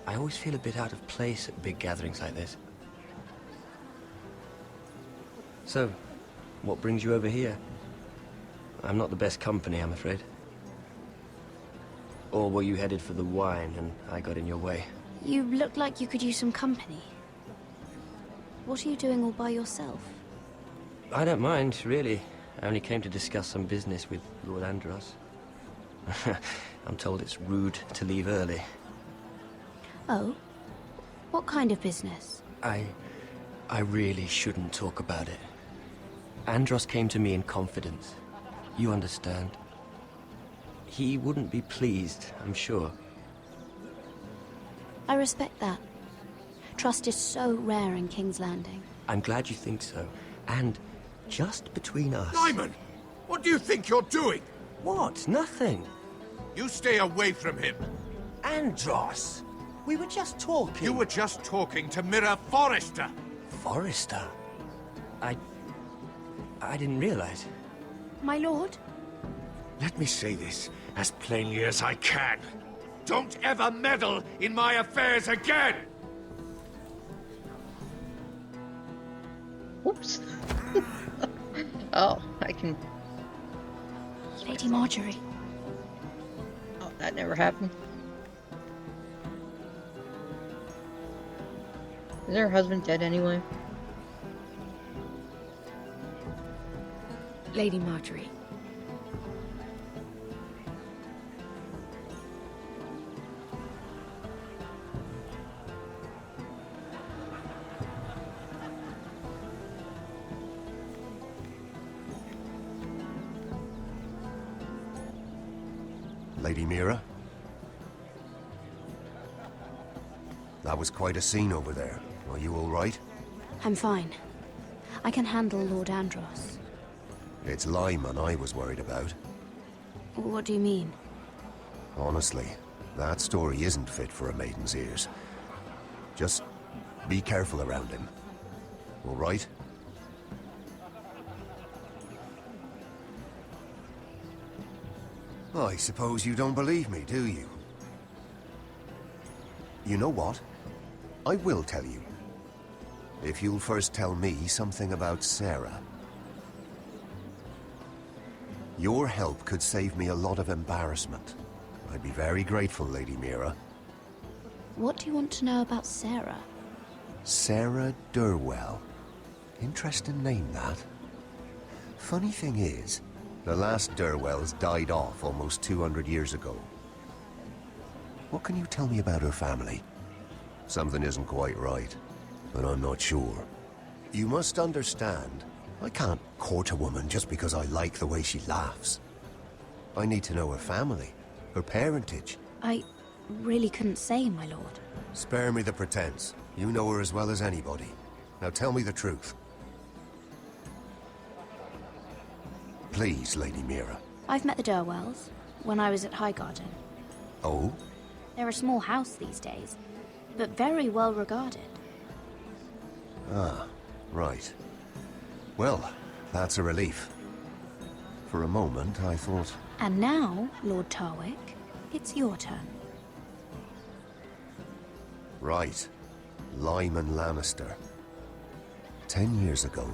I always feel a bit out of place at big gatherings like this. So, what brings you over here? I'm not the best company, I'm afraid. Or were you headed for the wine and I got in your way? You look like you could use some company. What are you doing all by yourself? I don't mind, really. I only came to discuss some business with Lord Andros. I'm told it's rude to leave early. Oh? What kind of business? I really shouldn't talk about it. Andros came to me in confidence. You understand. He wouldn't be pleased, I'm sure. I respect that. Trust is so rare in King's Landing. I'm glad you think so. And just between us... Lyman! What do you think you're doing? What? Nothing. You stay away from him. Andros! We were just talking. You were just talking to Mira Forrester. Forrester? I didn't realize. My lord? Let me say this as plainly as I can. Don't ever meddle in my affairs again! Oops. Oh, I can... Lady Marjorie. Oh, that never happened. Is her husband dead anyway? Lady Marjorie. Lady Mira? That was quite a scene over there. Are you all right? I'm fine. I can handle Lord Andros. It's Lyman I was worried about. What do you mean? Honestly, that story isn't fit for a maiden's ears. Just be careful around him. All right? I suppose you don't believe me, do you? You know what? I will tell you. If you'll first tell me something about Sarah. Your help could save me a lot of embarrassment. I'd be very grateful, Lady Mira. What do you want to know about Sarah? Sarah Durwell. Interesting name, that. Funny thing is, the last Durwells died off almost 200 years ago. What can you tell me about her family? Something isn't quite right, but I'm not sure. You must understand, I can't court a woman just because I like the way she laughs. I need to know her family, her parentage. I really couldn't say, my lord. Spare me the pretense. You know her as well as anybody. Now tell me the truth. Please, Lady Mira. I've met the Durwells when I was at Highgarden. Oh? They're a small house these days, but very well regarded. Ah, right. Well, that's a relief. For a moment, I thought... And now, Lord Tarwick, it's your turn. Right. Lyman Lannister. 10 years ago,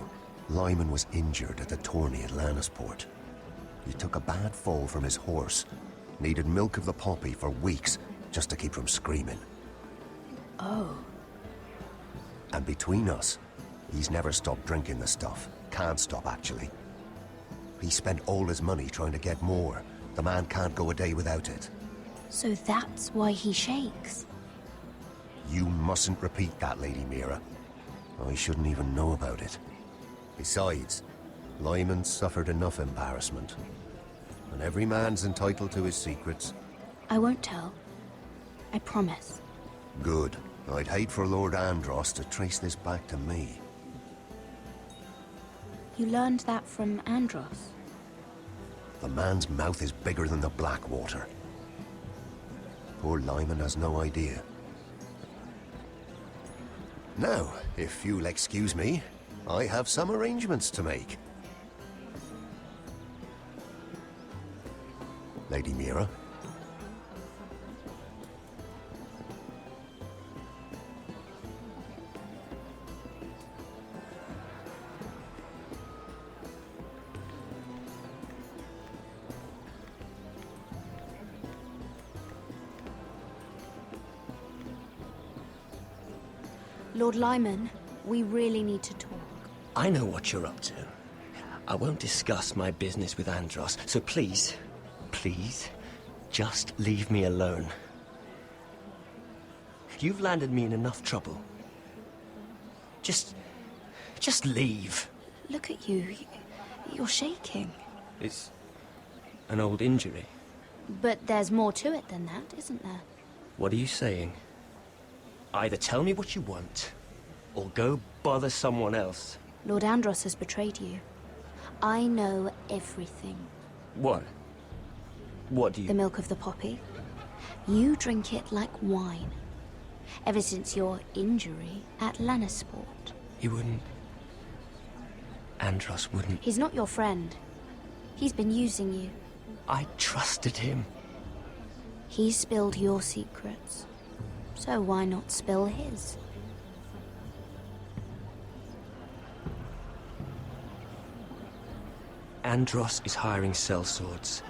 Lyman was injured at the tourney at Lannisport. He took a bad fall from his horse. Needed milk of the poppy for weeks, just to keep from screaming. Oh. And between us, he's never stopped drinking the stuff. Can't stop, actually. He spent all his money trying to get more. The man can't go a day without it. So that's why he shakes. You mustn't repeat that, Lady Mira. I shouldn't even know about it. Besides, Lyman suffered enough embarrassment. And every man's entitled to his secrets. I won't tell. I promise. Good. I'd hate for Lord Andros to trace this back to me. You learned that from Andros? The man's mouth is bigger than the Blackwater. Poor Lyman has no idea. Now, if you'll excuse me, I have some arrangements to make. Lady Mira? Lord Lyman, we really need to talk. I know what you're up to. I won't discuss my business with Andros, so please, please, just leave me alone. You've landed me in enough trouble. Just leave. Look at you. You're shaking. It's an old injury. But there's more to it than that, isn't there? What are you saying? Either tell me what you want, or go bother someone else. Lord Andros has betrayed you. I know everything. What? What do you... The milk of the poppy. You drink it like wine. Ever since your injury at Lannisport. He wouldn't... Andros wouldn't... He's not your friend. He's been using you. I trusted him. He spilled your secrets. So why not spill his? Andros is hiring sellswords.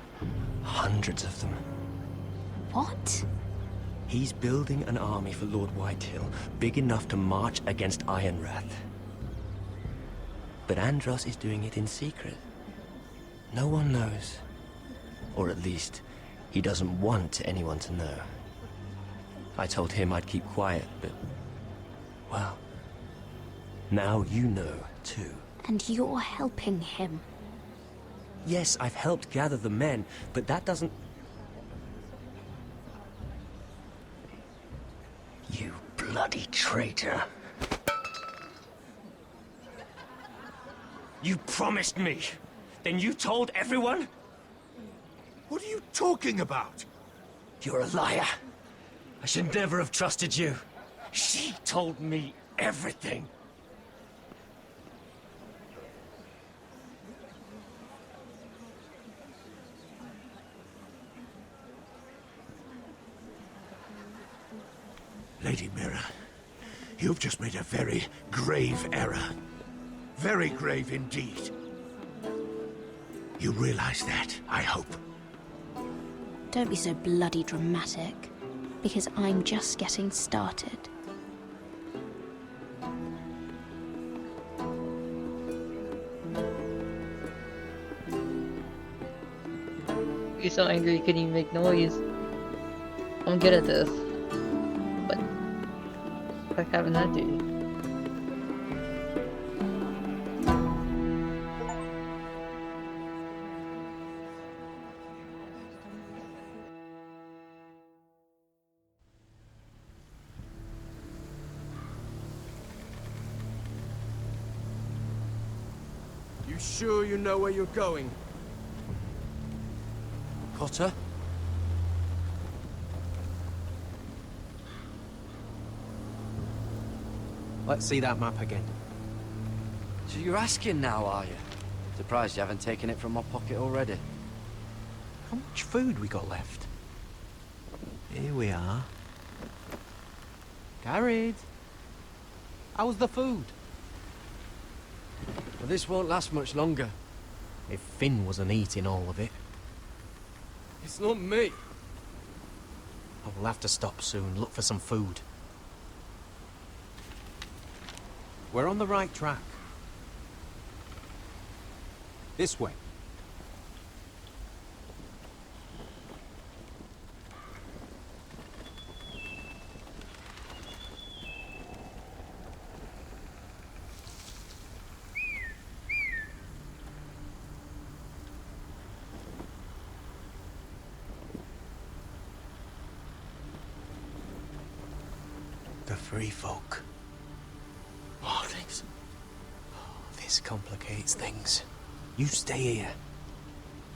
Hundreds of them. What? He's building an army for Lord Whitehill, big enough to march against Ironrath. But Andros is doing it in secret. No one knows. Or at least, he doesn't want anyone to know. I told him I'd keep quiet, but... well... now you know, too. And you're helping him. Yes, I've helped gather the men, but that doesn't... You bloody traitor. You promised me. Then you told everyone? What are you talking about? You're a liar. I should never have trusted you. She told me everything. Lady Mira, you've just made a very grave error. Very grave indeed. You realize that, I hope. Don't be so bloody dramatic. Because I'm just getting started. You're so angry you couldn't even make noise. I'm good at this. But what happened that dude? You sure you know where you're going? Potter? Let's see that map again. So you're asking now, are you? Surprised you haven't taken it from my pocket already. How much food we got left? Here we are. Garrett! How's the food? Well, this won't last much longer. If Finn wasn't eating all of it. It's not me. I will have to stop soon, look for some food. We're on the right track. This way. The free folk. This complicates things. You stay here.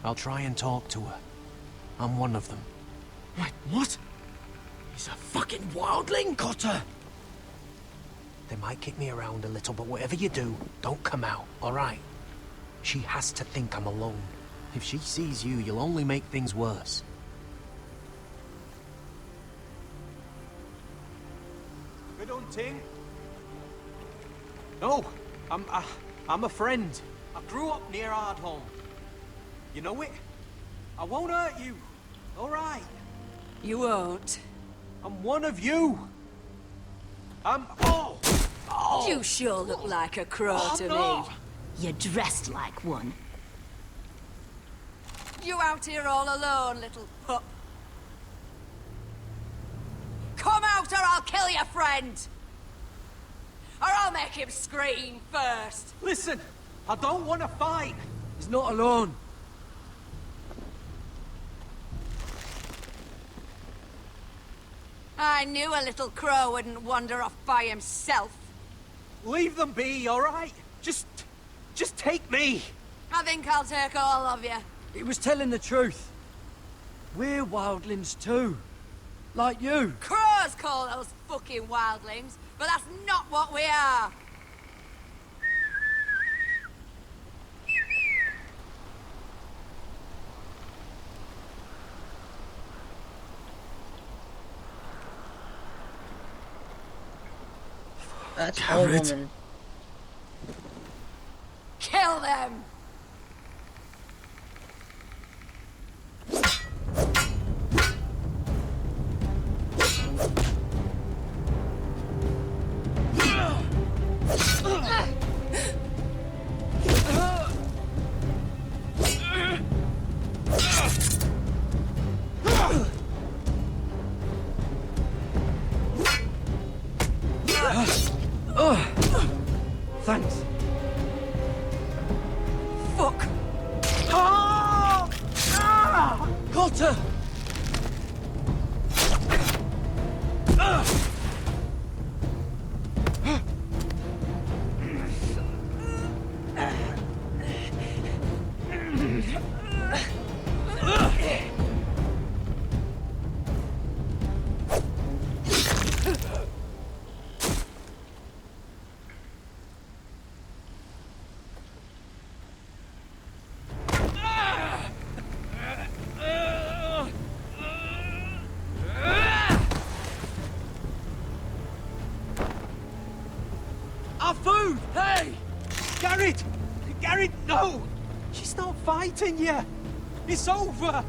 I'll try and talk to her. I'm one of them. Wait, what? He's a fucking wildling? Cotter! They might kick me around a little, but whatever you do, don't come out, alright? She has to think I'm alone. If she sees you, you'll only make things worse. Good hunting. No, I'm a friend. I grew up near Ardholm. You know it? I won't hurt you. All right. You won't. I'm one of you. Oh! You sure look like a crow to me. You're dressed like one. You out here all alone, little pup? Come out or I'll kill your friend! Or I'll make him scream first! Listen, I don't want to fight. He's not alone. I knew a little crow wouldn't wander off by himself. Leave them be, all right? Just take me. I think I'll take all of you. He was telling the truth. We're wildlings too. Like you. Crows call those fucking wildlings, but that's not what we are. That's all woman. Kill them! Thanks. Fuck! Cotter! Our food! Hey! Garrett! Garrett, no! She's not fighting yet! It's over!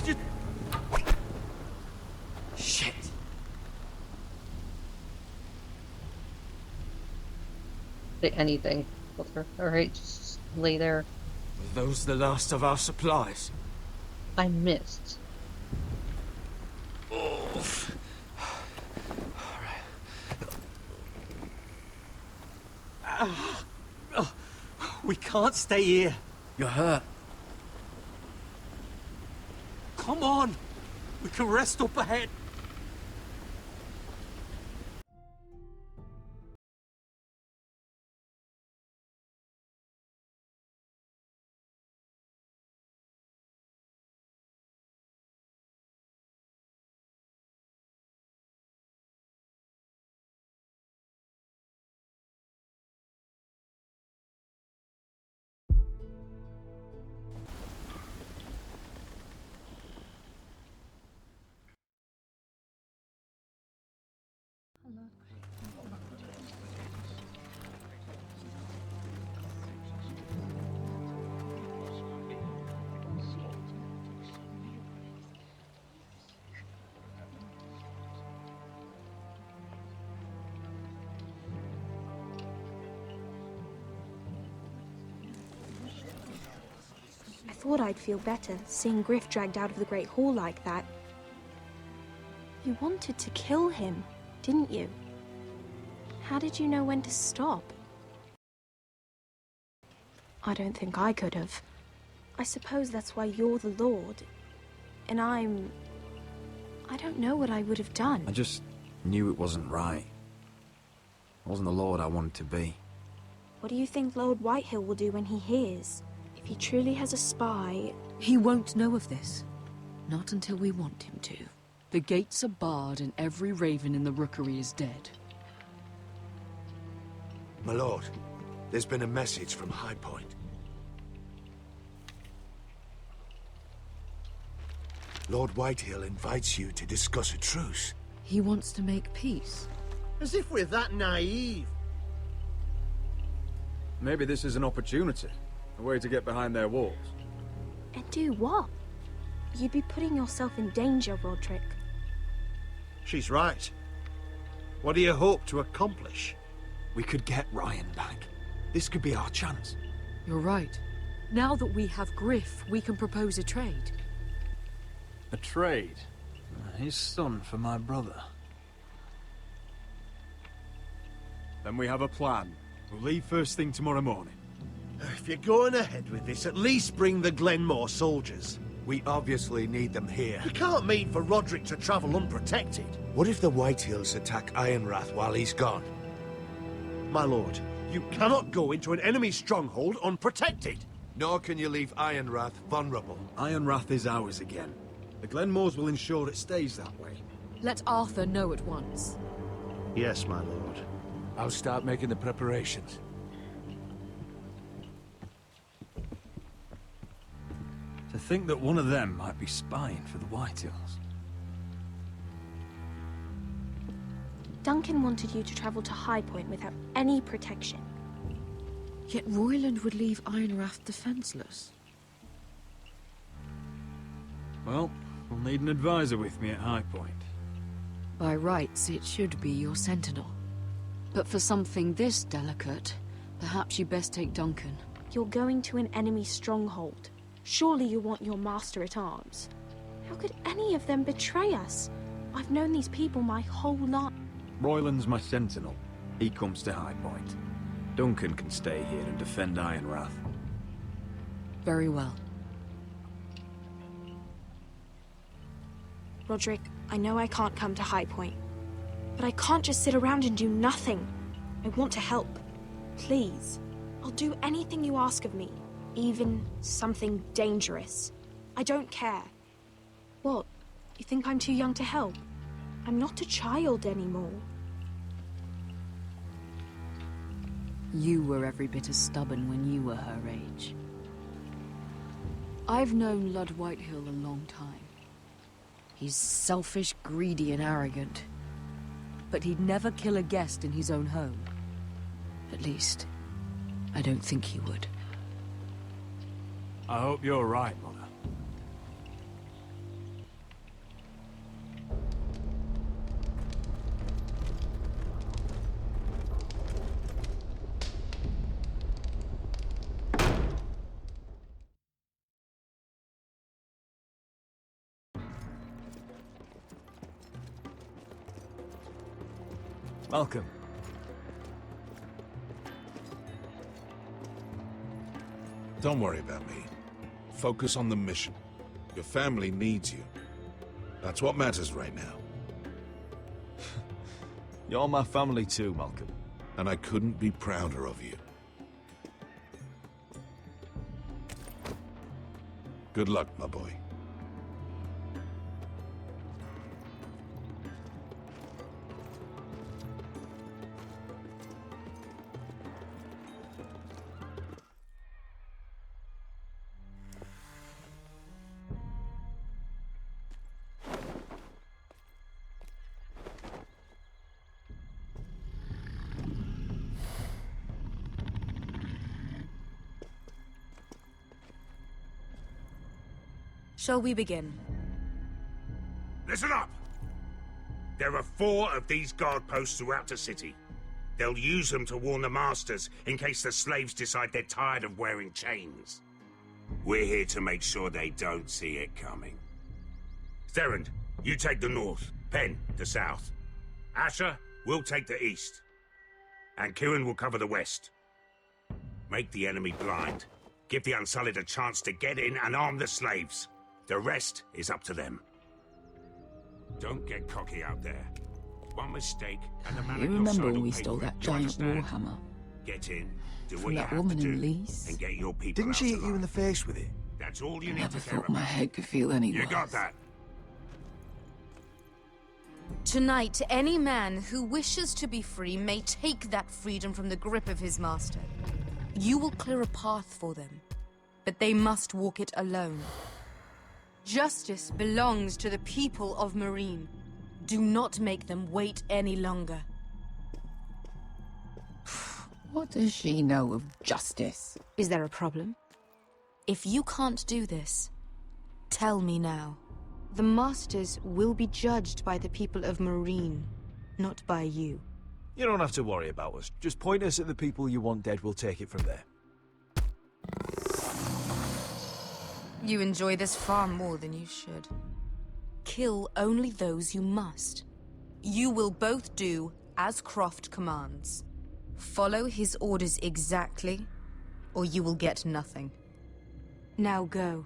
Just... Shit! Say anything with her. Alright, just lay there. Were those the last of our supplies? I missed. Oh. We can't stay here. You're hurt. Come on. We can rest up ahead. I thought I'd feel better, seeing Griff dragged out of the Great Hall like that. You wanted to kill him, didn't you? How did you know when to stop? I don't think I could have. I suppose that's why you're the Lord, and I don't know what I would have done. I just knew it wasn't right. I wasn't the Lord I wanted to be. What do you think Lord Whitehill will do when he hears? If he truly has a spy, He won't know of this. Not until we want him to. The gates are barred and every raven in the rookery is dead. My lord, there's been a message from High Point. Lord Whitehill invites you to discuss a truce. He wants to make peace. As if we're that naive. Maybe this is an opportunity. A way to get behind their walls. And do what? You'd be putting yourself in danger, Roderick. She's right. What do you hope to accomplish? We could get Ryan back. This could be our chance. You're right. Now that we have Griff, we can propose a trade. A trade? His son for my brother. Then we have a plan. We'll leave first thing tomorrow morning. If you're going ahead with this, at least bring the Glenmore soldiers. We obviously need them here. You can't mean for Roderick to travel unprotected. What if the Whitehills attack Ironrath while he's gone? My lord, you cannot go into an enemy stronghold unprotected. Nor can you leave Ironrath vulnerable. Ironrath is ours again. The Glenmores will ensure it stays that way. Let Arthur know at once. Yes, my lord. I'll start making the preparations. To think that one of them might be spying for the Whitehills. Duncan wanted you to travel to High Point without any protection. Yet Royland would leave Ironrath defenseless. Well, we'll need an advisor with me at High Point. By rights, it should be your sentinel. But for something this delicate, perhaps you best take Duncan. You're going to an enemy stronghold. Surely you want your master-at-arms. How could any of them betray us? I've known these people my whole life. Royland's my sentinel. He comes to High Point. Duncan can stay here and defend Ironrath. Very well. Roderick, I know I can't come to High Point, but I can't just sit around and do nothing. I want to help. Please. I'll do anything you ask of me, even something dangerous. I don't care. What? You think I'm too young to help? I'm not a child anymore. You were every bit as stubborn when you were her age. I've known Lud Whitehill a long time. He's selfish, greedy, and arrogant. But he'd never kill a guest in his own home. At least, I don't think he would. I hope you're right, Mother. Welcome. Don't worry about me. Focus on the mission. Your family needs you. That's what matters right now. You're my family too, Malcolm. And I couldn't be prouder of you. Good luck, my boy. Shall we begin? Listen up! There are 4 of these guard posts throughout the city. They'll use them to warn the masters in case the slaves decide they're tired of wearing chains. We're here to make sure they don't see it coming. Therend, you take the north. Penn, the south. Asher, we'll take the east. And Kieran will cover the west. Make the enemy blind. Give the Unsullied a chance to get in and arm the slaves. The rest is up to them. Don't get cocky out there. One mistake and the man You at your remember side when will we pay stole for it. that You giant understand? warhammer? Get in, do From what you that have woman to in do, Lease? and get your people Didn't out she hit alive. you in the face with it? That's all you need Never to care thought my about. head could feel any You worse. got that? Tonight, any man who wishes to be free may take that freedom from the grip of his master. You will clear a path for them, but they must walk it alone. Justice belongs to the people of Marine. Do not make them wait any longer. What does she know of justice? Is there a problem? If you can't do this, tell me now. The Masters will be judged by the people of Marine, not by you. You don't have to worry about us. Just point us at the people you want dead, we'll take it from there. You enjoy this far more than you should. Kill only those you must. You will both do as Croft commands. Follow his orders exactly, or you will get nothing. Now go.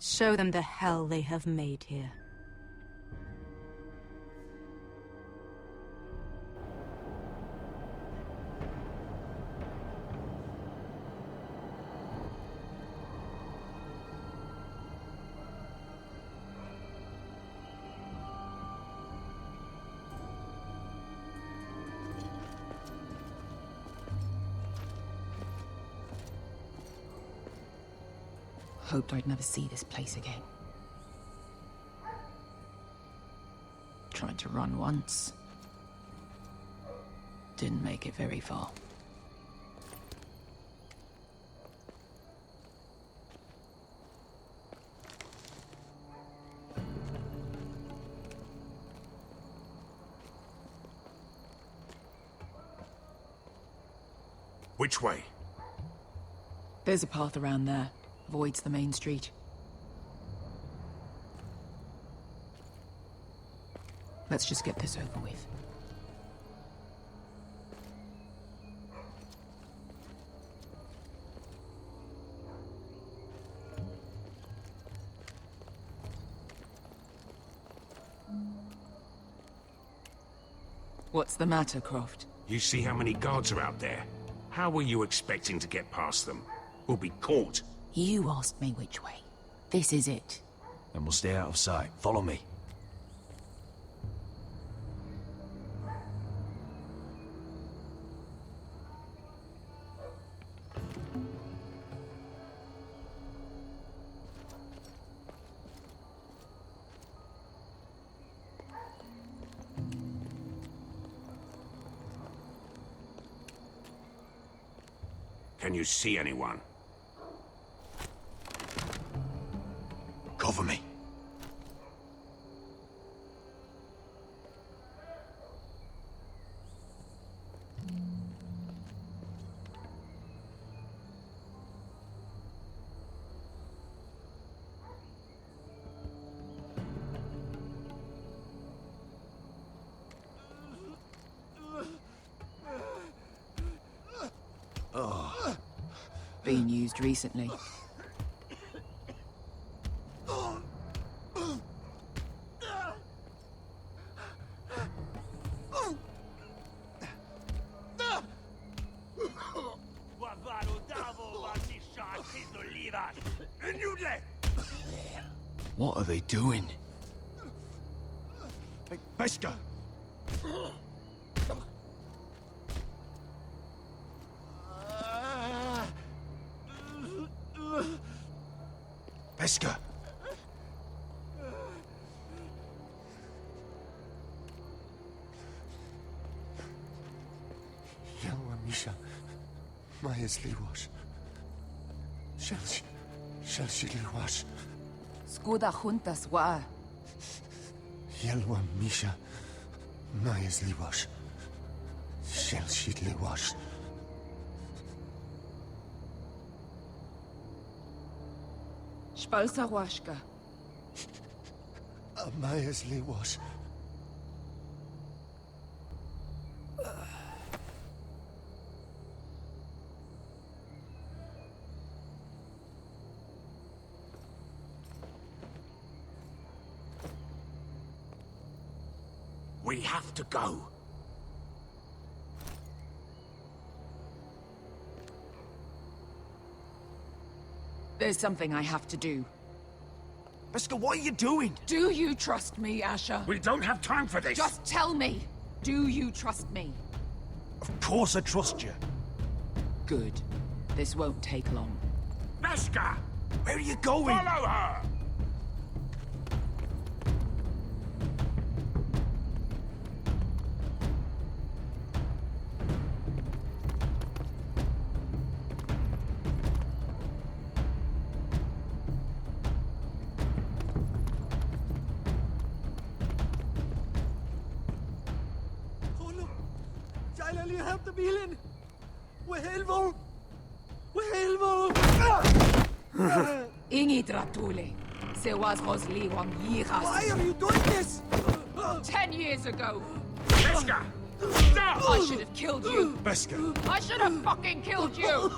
Show them the hell they have made here. Hoped I'd never see this place again. Tried to run once. Didn't make it very far. Which way? There's a path around there. Avoids the main street. Let's just get this over with. What's the matter, Croft? You see how many guards are out there? How were you expecting to get past them? We'll be caught. You asked me which way. This is it. And we'll stay out of sight. Follow me. Can you see anyone? Cover me. Been used recently. What are they doing? Pesca! Pesca! Yelwa Misha, Maya's Liwash. Shall she Liwash? Skuda juntas wa. Yelwa Misha, Maya's Liwash. Shall she Liwash? Spalsa washka. Maya's Liwash. We have to go. There's something I have to do. Beskha, what are you doing? Do you trust me, Asher? We don't have time for this! Just tell me! Do you trust me? Of course I trust you. Good. This won't take long. Beskha! Where are you going? Follow her! bilen! Wehelvo! Wehelvo! Ingi Dratule. Se was Rosli Wang Yiras. Why are you doing this? 10 years ago. Beskha! Stop! I should have killed you. Beskha! I should have fucking killed you!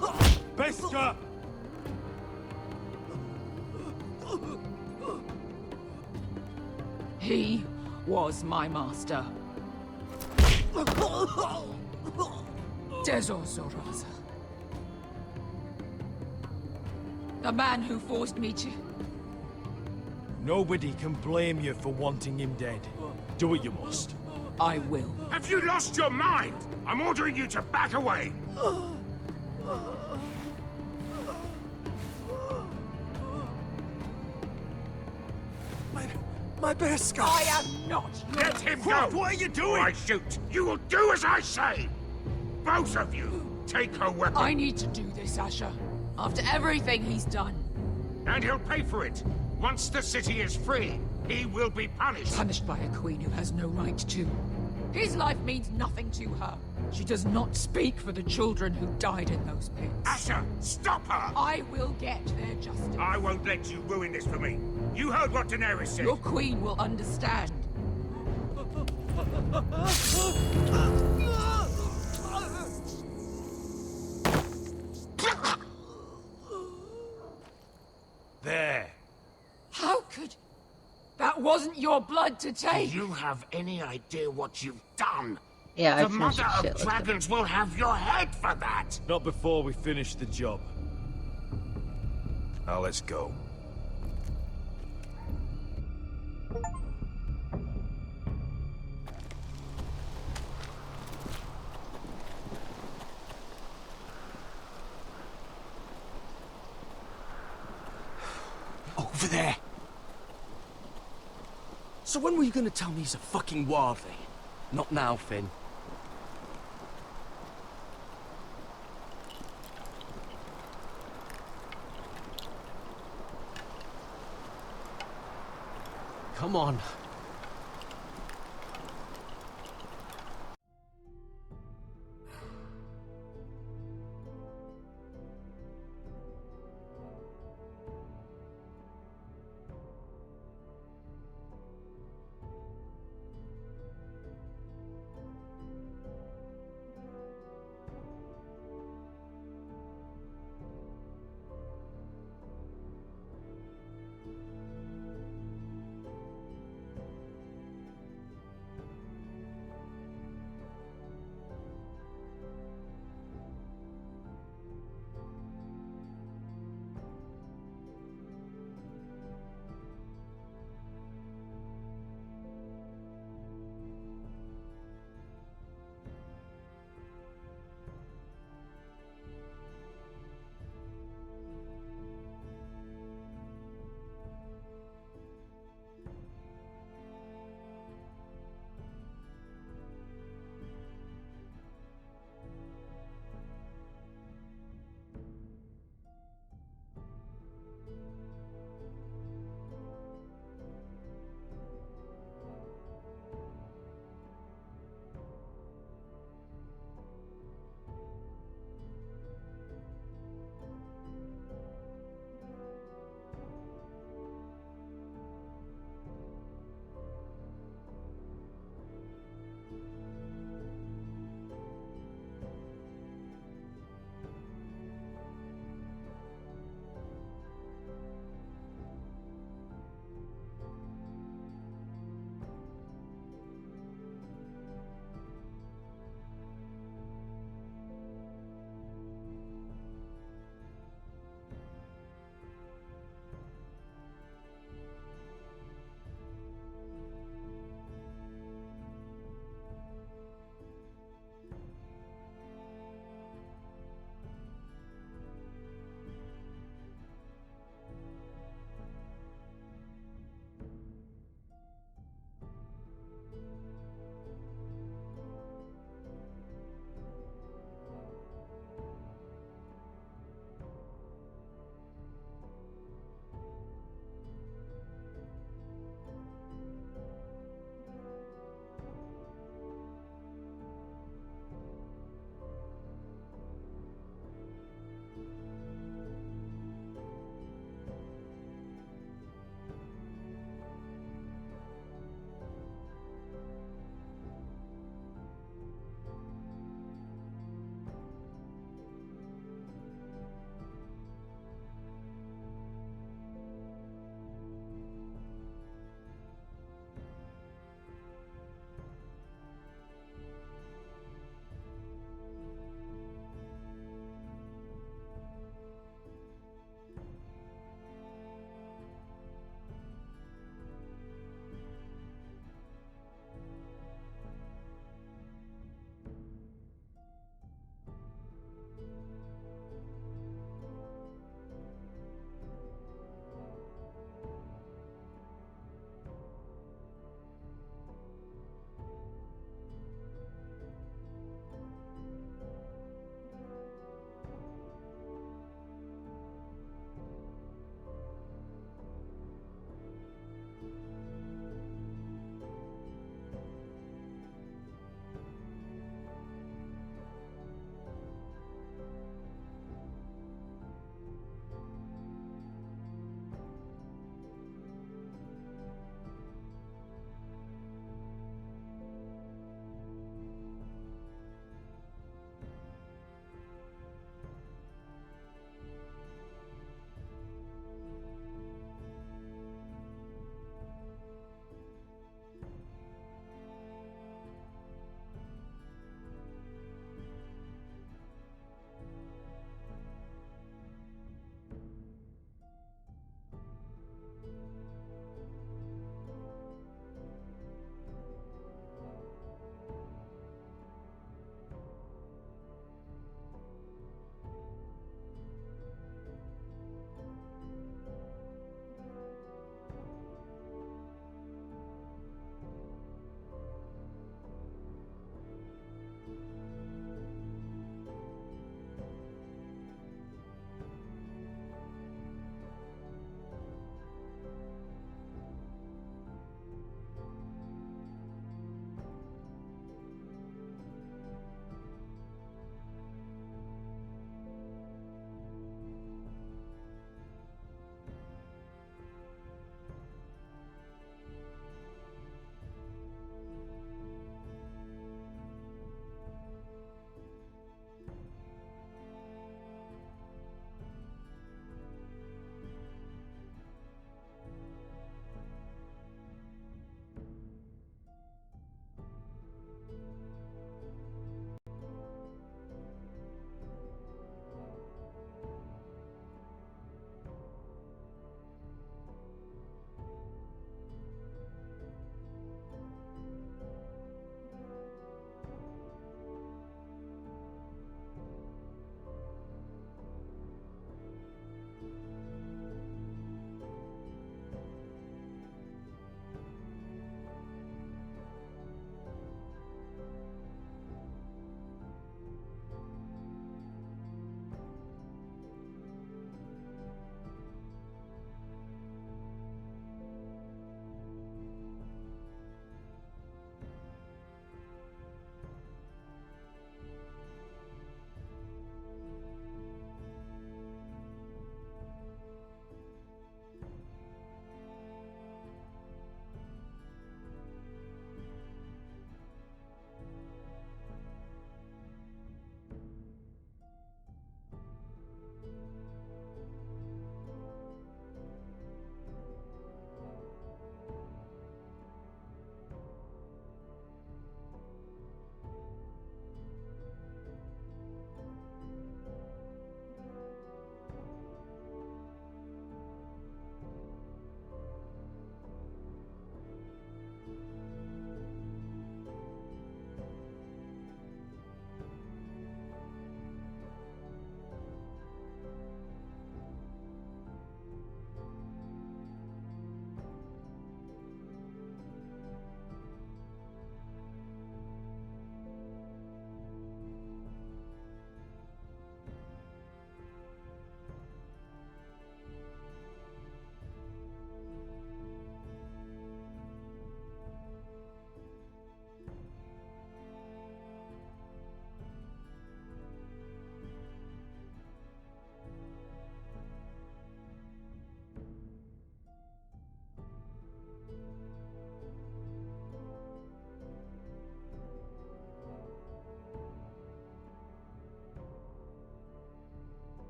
Beskha! He was my master. Dezor Zoraza. The man who forced me to... Nobody can blame you for wanting him dead. Do what you must. I will. Have you lost your mind? I'm ordering you to back away! My Beskha! I am not your... Let him go! What are you doing? Or I shoot! You will do as I say! Both of you! Take her weapon! I need to do this, Asher. After everything he's done. And he'll pay for it! Once the city is free, he will be punished! Punished by a queen who has no right to. His life means nothing to her. She does not speak for the children who died in those pits. Asher, stop her! I will get their justice. I won't let you ruin this for me. You heard what Daenerys said. Your queen will understand. There. How could... That wasn't your blood to take! Do you have any idea what you've done? Yeah, I the finished Mother shit of like that. Dragons will have your head for that! Not before we finish the job. Now let's go. Over there! So when were you gonna tell me he's a fucking wildling? Not now, Finn. Come on.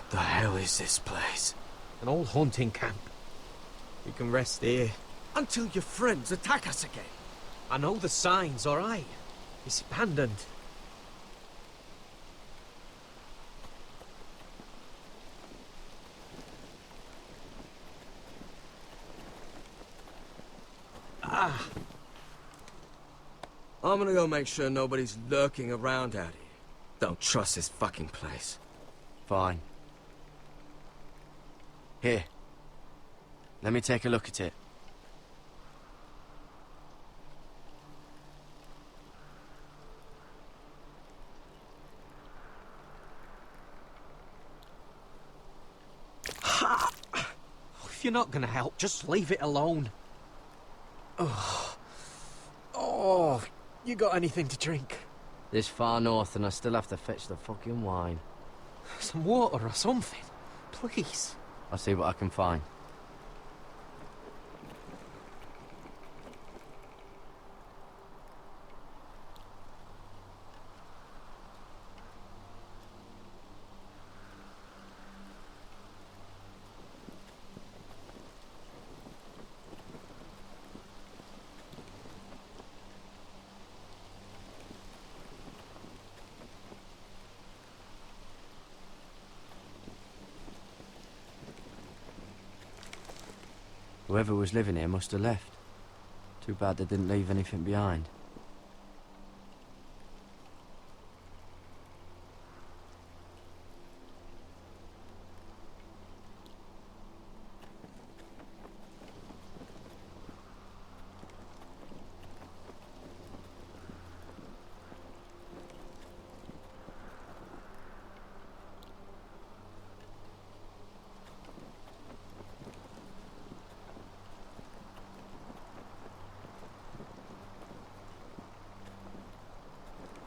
The hell is this place? An old hunting camp. You can rest here. Until your friends attack us again. I know the signs, alright? It's abandoned. I'm gonna go make sure nobody's lurking around out here. Don't trust this fucking place. Fine. Here. Let me take a look at it. If you're not gonna help, just leave it alone. Oh, you got anything to drink? This far north and I still have to fetch the fucking wine. Some water or something, please. I'll see what I can find. Whoever was living here must have left. Too bad they didn't leave anything behind.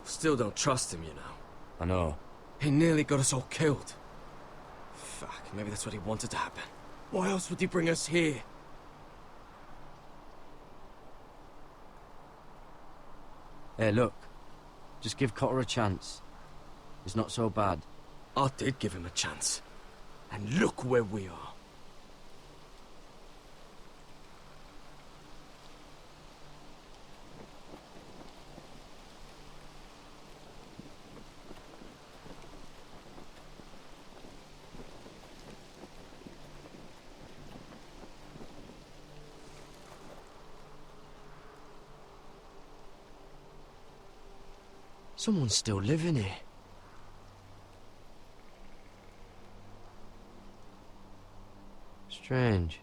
Still don't trust him, you know. I know. He nearly got us all killed. Fuck, maybe that's what he wanted to happen. Why else would he bring us here? Hey, look. Just give Cotter a chance. It's not so bad. I did give him a chance. And look where we are. Someone's still living here. Strange.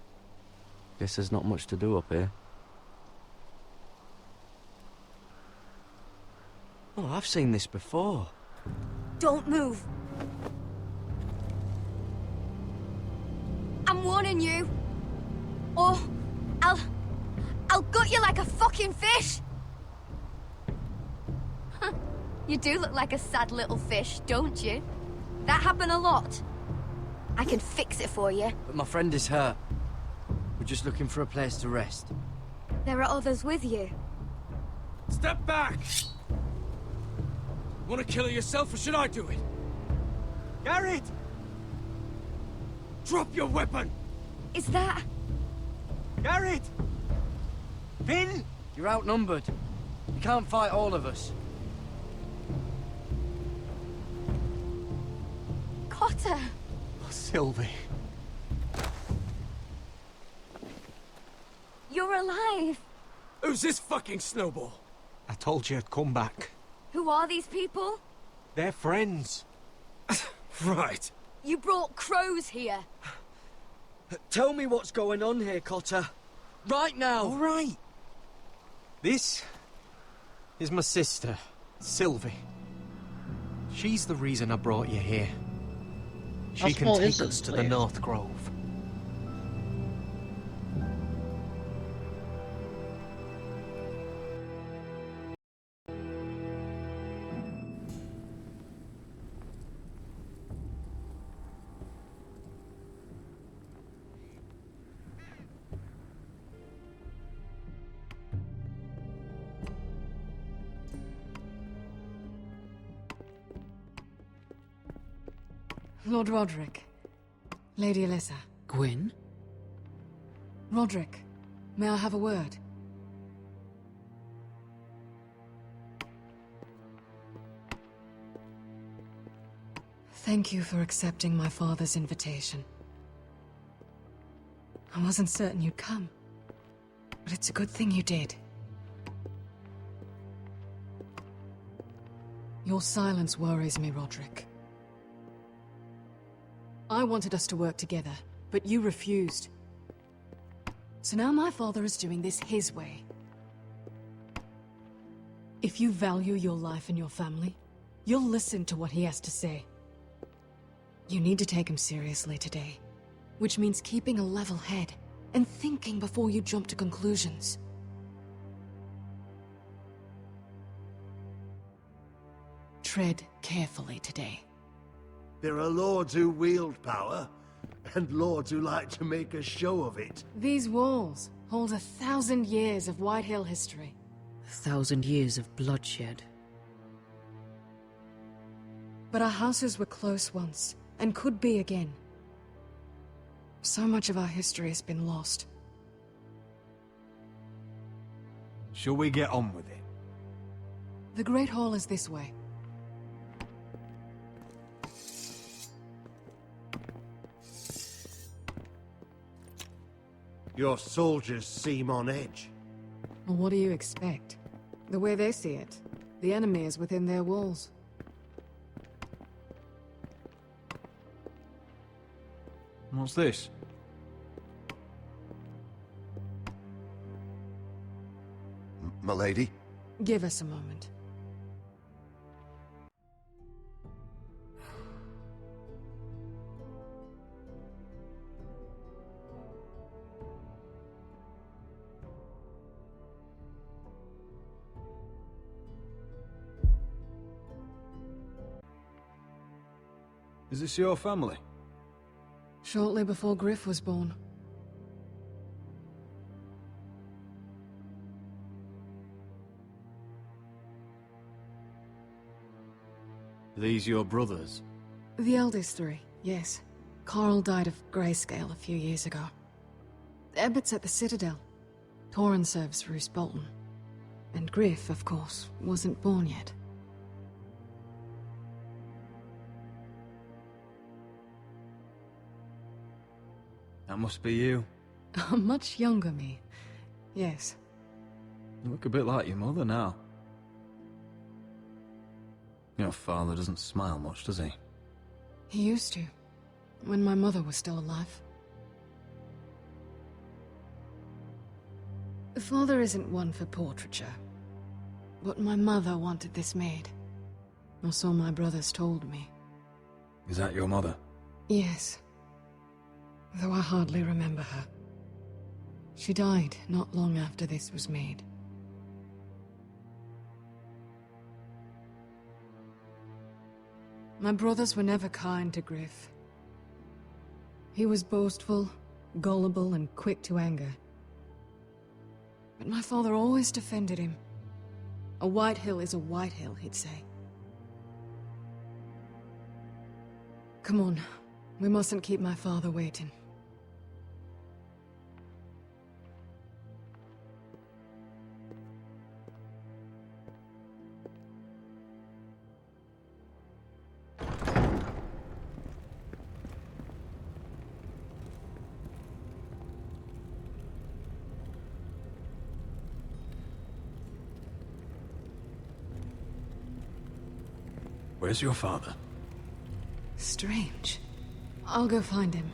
Guess there's not much to do up here. Oh, I've seen this before. Don't move. I'm warning you. Or I'll gut you like a fucking fish. You do look like a sad little fish, don't you? That happen a lot. I can fix it for you. But my friend is hurt. We're just looking for a place to rest. There are others with you. Step back! Want to kill her yourself, or should I do it? Garrett! Drop your weapon! Is that... Garrett! Finn! You're outnumbered. You can't fight all of us. Cotter! Sylvie. You're alive! Who's this fucking snowball? I told you I'd come back. Who are these people? They're friends. Right. You brought crows here. Tell me what's going on here, Cotter. Right now! All right. This is my sister, Sylvie. She's the reason I brought you here. She can take us to the North Grove. Lord Roderick, Lady Alyssa. Gwyn? Roderick, may I have a word? Thank you for accepting my father's invitation. I wasn't certain you'd come, but it's a good thing you did. Your silence worries me, Roderick. I wanted us to work together, but you refused. So now my father is doing this his way. If you value your life and your family, you'll listen to what he has to say. You need to take him seriously today, which means keeping a level head and thinking before you jump to conclusions. Tread carefully today. There are lords who wield power, and lords who like to make a show of it. These walls hold 1,000 years of White Hill history. 1,000 years of bloodshed. But our houses were close once, and could be again. So much of our history has been lost. Shall we get on with it? The Great Hall is this way. Your soldiers seem on edge. Well, what do you expect? The way they see it, the enemy is within their walls. What's this? Milady? Give us a moment. Is this your family? Shortly before Griff was born. Are these your brothers? The eldest three, yes. Carl died of grayscale a few years ago. Ebbett's at the Citadel. Torrin serves Roose Bolton. And Griff, of course, wasn't born yet. That must be you. A much younger me. Yes. You look a bit like your mother now. Your father doesn't smile much, does he? He used to, when my mother was still alive. Father isn't one for portraiture, but my mother wanted this made. Or so my brothers told me. Is that your mother? Yes. Though I hardly remember her. She died not long after this was made. My brothers were never kind to Griff. He was boastful, gullible, and quick to anger. But my father always defended him. A White Hill is a White Hill, he'd say. Come on, we mustn't keep my father waiting. Where's your father? Strange. I'll go find him.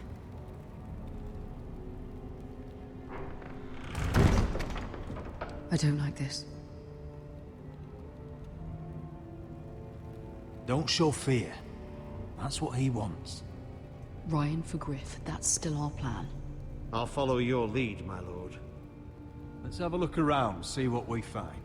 I don't like this. Don't show fear. That's what he wants. Ryan for Griff, that's still our plan. I'll follow your lead, my lord. Let's have a look around, see what we find.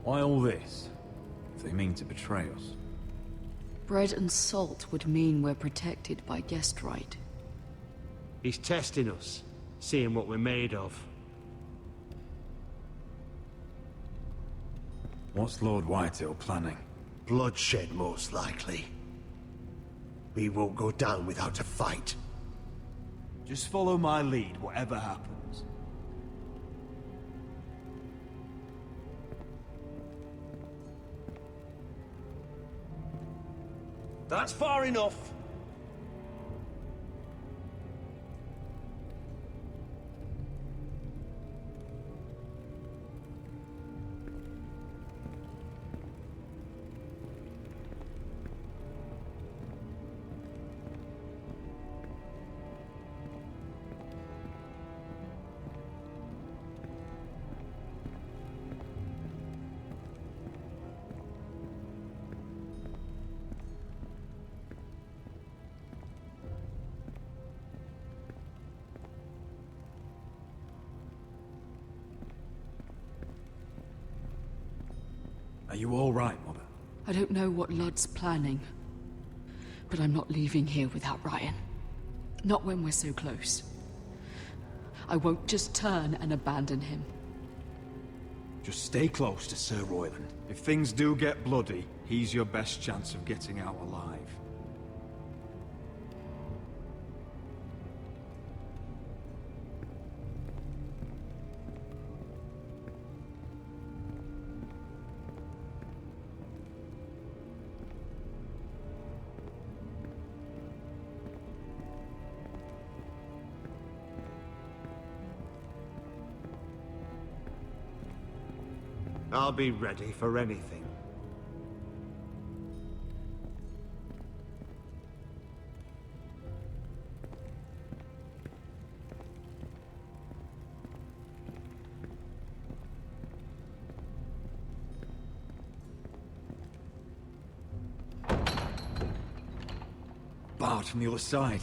Why all this? If they mean to betray us. Bread and salt would mean we're protected by guest right. He's testing us. seeing what we're made of. What's Lord Whitetail planning? Bloodshed, most likely. We won't go down without a fight. Just follow my lead, whatever happens. That's far enough. Are you all right, Mother? I don't know what Ludd's planning, but I'm not leaving here without Ryan. Not when we're so close. I won't just turn and abandon him. Just stay close to Sir Royland. If things do get bloody, he's your best chance of getting out alive. I'll be ready for anything. Barred from the other side.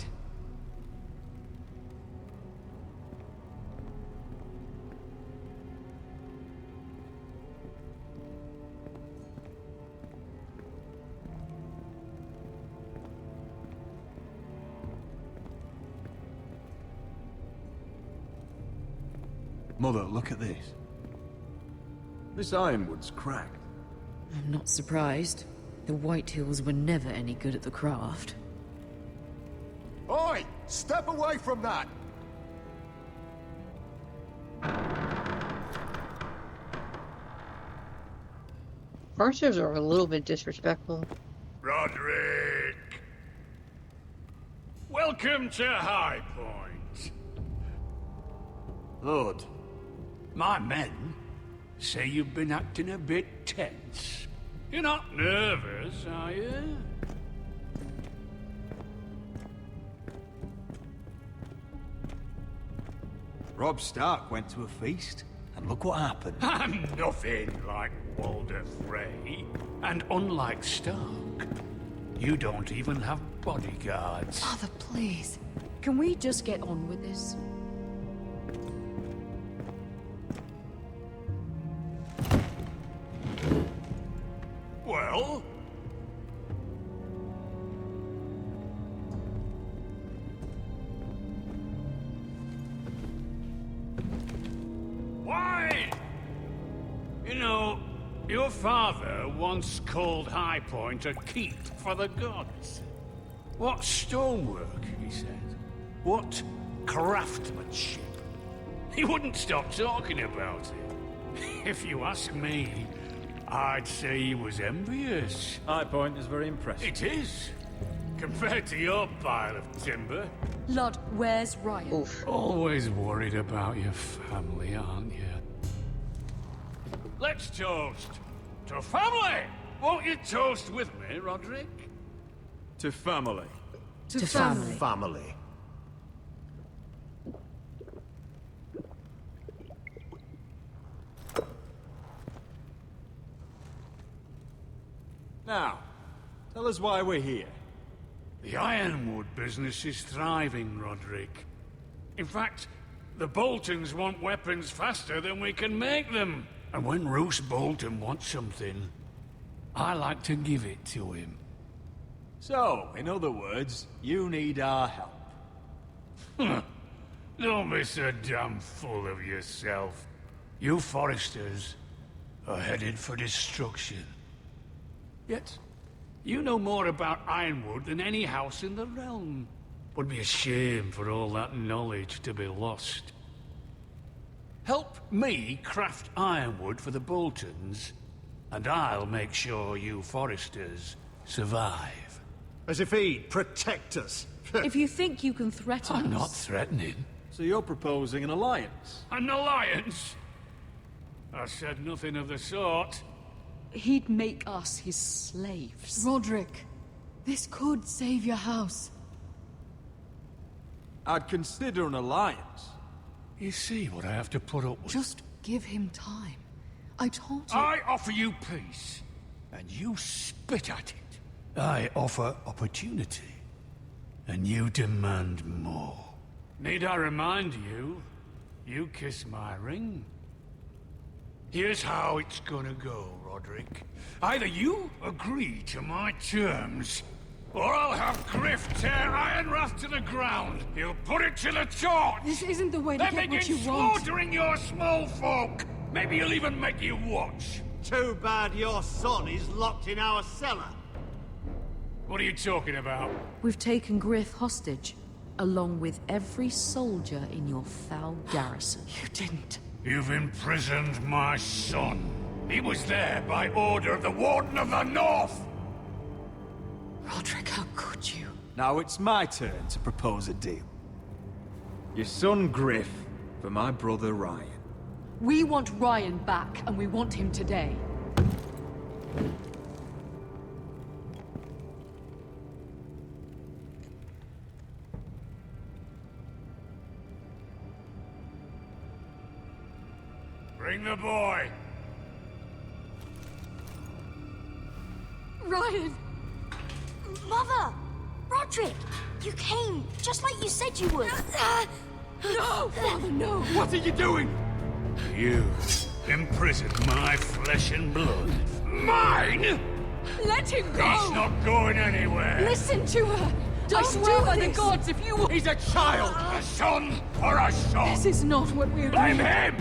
Mother, look at this. This ironwood's cracked. I'm not surprised. The White Hills were never any good at the craft. Oi! Step away from that! Archers are a little bit disrespectful. Roderick! Welcome to High Point. Lord, My men say you've been acting a bit tense. You're not nervous, are you? Robb Stark went to a feast, and look what happened. I'm nothing like Walder Frey. And unlike Stark, you don't even have bodyguards. Father, please. Can we just get on with this? Well? Why? You know, your father once called High Point a keep for the gods. What stonework, he said. What craftsmanship. He wouldn't stop talking about it. If you ask me, I'd say he was envious. High Point is very impressive. It is. Compared to your pile of timber. Ludd, where's Ryan? Always worried about your family, aren't you? Let's toast to family! Won't you toast with me, Roderick? To family. To family. family. Now, tell us why we're here. The ironwood business is thriving, Roderick. In fact, the Boltons want weapons faster than we can make them. And when Roose Bolton wants something, I like to give it to him. So, in other words, you need our help. Don't be so damn full of yourself. You Foresters are headed for destruction. Yet, you know more about Ironwood than any house in the realm. Would be a shame for all that knowledge to be lost. Help me craft Ironwood for the Boltons, and I'll make sure you Foresters survive. As if he'd protect us. If you think you can threaten I'm us... not threatening. So you're proposing an alliance? An alliance? I said nothing of the sort. He'd make us his slaves. Roderick, this could save your house. I'd consider an alliance. You see what I have to put up with? Just give him time. I told you... I offer you peace, and you spit at it. I offer opportunity, and you demand more. Need I remind you, you kiss my ring? Here's how it's gonna go, Roderick. Either you agree to my terms, or I'll have Griff tear Ironwrath to the ground. He'll put it to the torch. This isn't the way to then get what begin you want. slaughtering your small folk. Maybe he'll even make you watch. Too bad your son is locked in our cellar. What are you talking about? We've taken Griff hostage, along with every soldier in your foul garrison. You didn't. You've imprisoned my son. He was there by order of the Warden of the North. Roderick, how could you? Now it's my turn to propose a deal. Your son Griff for my brother Ryan. We want Ryan back, and we want him today. Bring the boy. Ryan! Mother! Roderick! You came, just like you said you would. No! Father, no! What are you doing? You imprisoned my flesh and blood. Mine? Let him go! He's not going anywhere. Listen to her! Don't I swear do by the this. gods, if you... He's a child! A son or a son! This is not what we're Blame doing. him,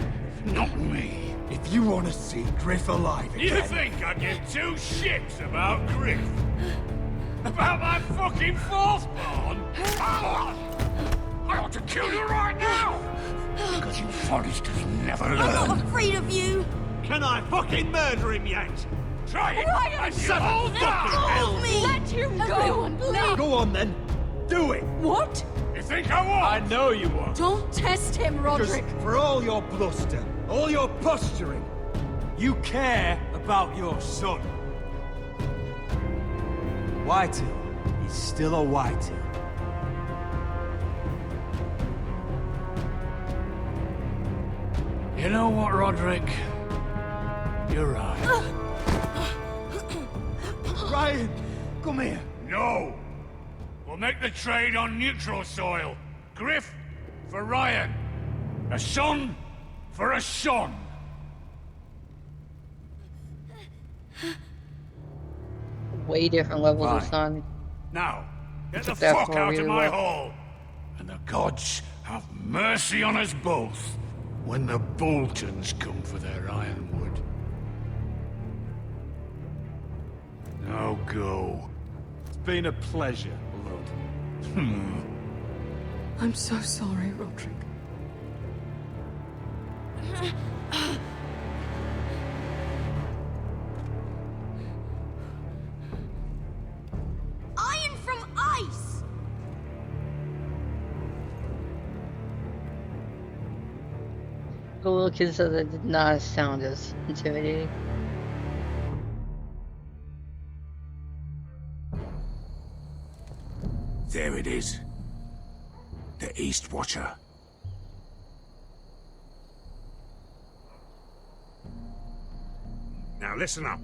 not me. If you want to see Griff alive again... You think I give two shits about Griff? About my fucking fourthborn? I ought to kill you right now! Because you Foresters never learn. I'm not afraid of you! Can I fucking murder him yet? Try it! Ryan, and son you'll of fucking die. hell! Let him go! Everyone, Please. Go on then. Do it. What? You think I won't? I know you won't. Don't test him, Because Roderick! for all your bluster, all your posturing, you care about your son. Whitehill is still a Whitehill. You know what, Roderick? You're right. Ryan, come here. No! We'll make the trade on neutral soil. Griff for Ryan. A son for a son. Way different levels of Fine. sun. Now, get the That's fuck what I out really of my want. hall. And the gods have mercy on us both when the Boltons come for their ironwood. Now go. It's been a pleasure, Lord. I'm so sorry, Roderick. Iron from ice! The little kid said that did not sound as intimidating. There it is. The East Watcher. Now listen up.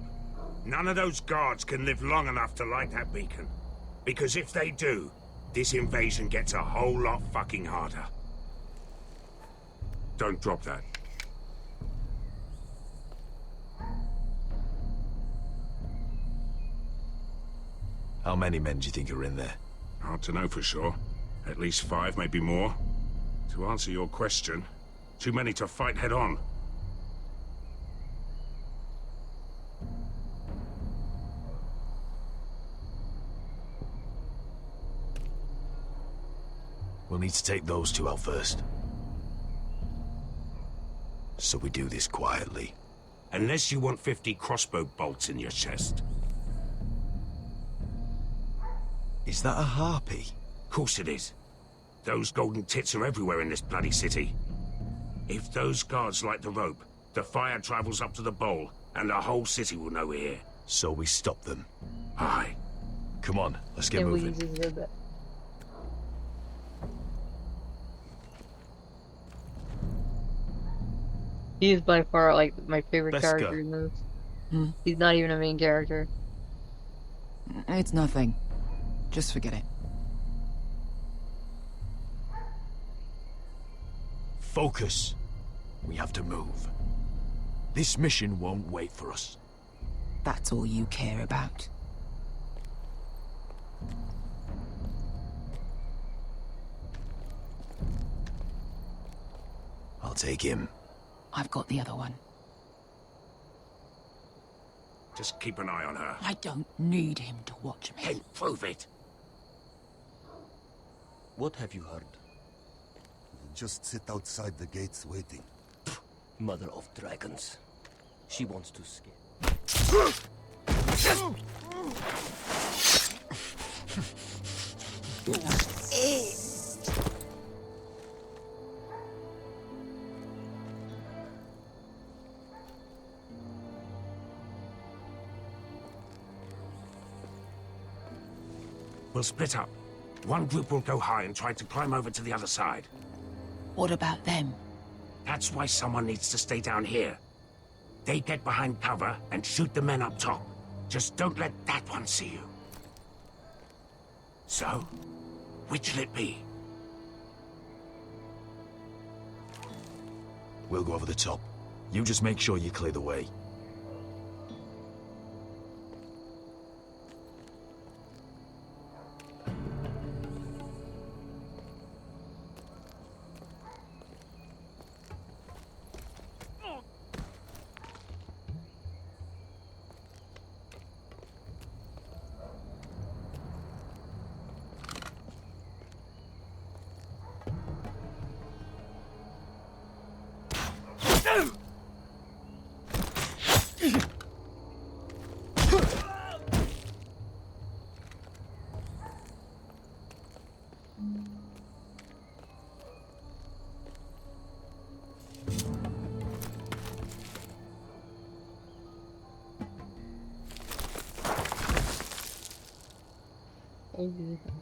None of those guards can live long enough to light that beacon. Because if they do, this invasion gets a whole lot fucking harder. Don't drop that. How many men do you think are in there? Hard to know for sure. At least 5, maybe more. To answer your question, too many to fight head-on. We'll need to take those two out first. So we do this quietly. Unless you want 50 crossbow bolts in your chest. Is that a harpy? Of course it is. Those golden tits are everywhere in this bloody city. If those guards light the rope, the fire travels up to the bowl, and the whole city will know we're here. So we stop them. Aye. Come on, let's get moving. He is by far like my favorite Let's character go. in this. He's not even a main character. It's nothing. Just forget it. Focus. We have to move. This mission won't wait for us. That's all you care about. I'll take him. I've got the other one. Just keep an eye on her. I don't need him to watch me. Then prove it. What have you heard? Just sit outside the gates waiting. Mother of dragons. She wants to scare. We'll split up. One group will go high and try to climb over to the other side. What about them? That's why someone needs to stay down here. They get behind cover and shoot the men up top. Just don't let that one see you. So, which'll it be? We'll go over the top. You just make sure you clear the way.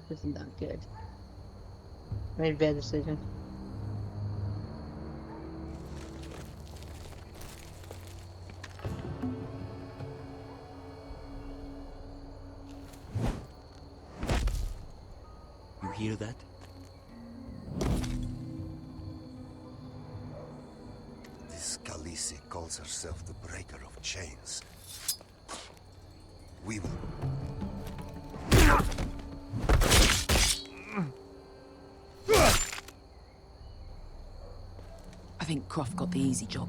This is not good. Made a bad decision. You hear that? This Khaleesi calls herself the Breaker of Chains. We will... I think Croft got the easy job.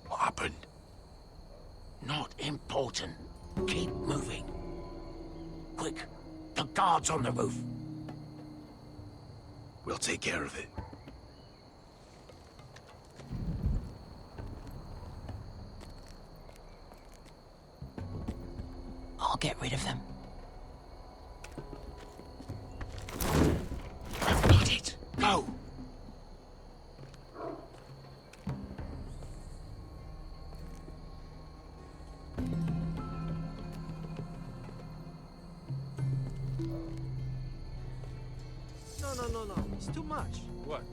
What happened? Not important. Keep moving. Quick, the guards on the roof. We'll take care of it. I'll get rid of them. Need it. Go. No. It's too much. What?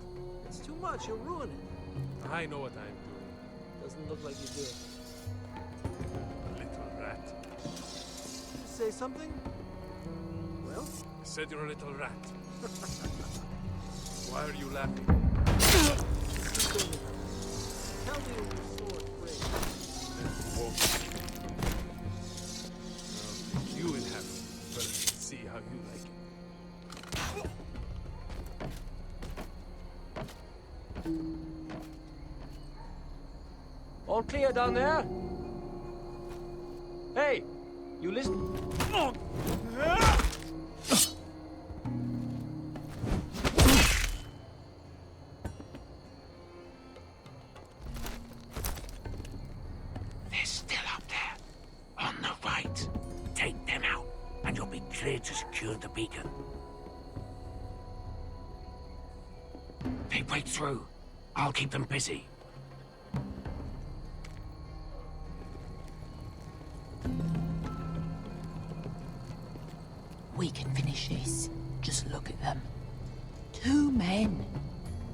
It's too much. You'll ruin it. I know what I'm doing. Doesn't look like you do. Little rat. Say something? Well? I said you're a little rat. Why are you laughing? You in heaven, but see how you like it. All clear down there? Hey, you listen? They're still up there. On the right. Take them out, and you'll be clear to secure the beacon. They break through. I'll keep them busy. We can finish this. Just look at them. 2 men.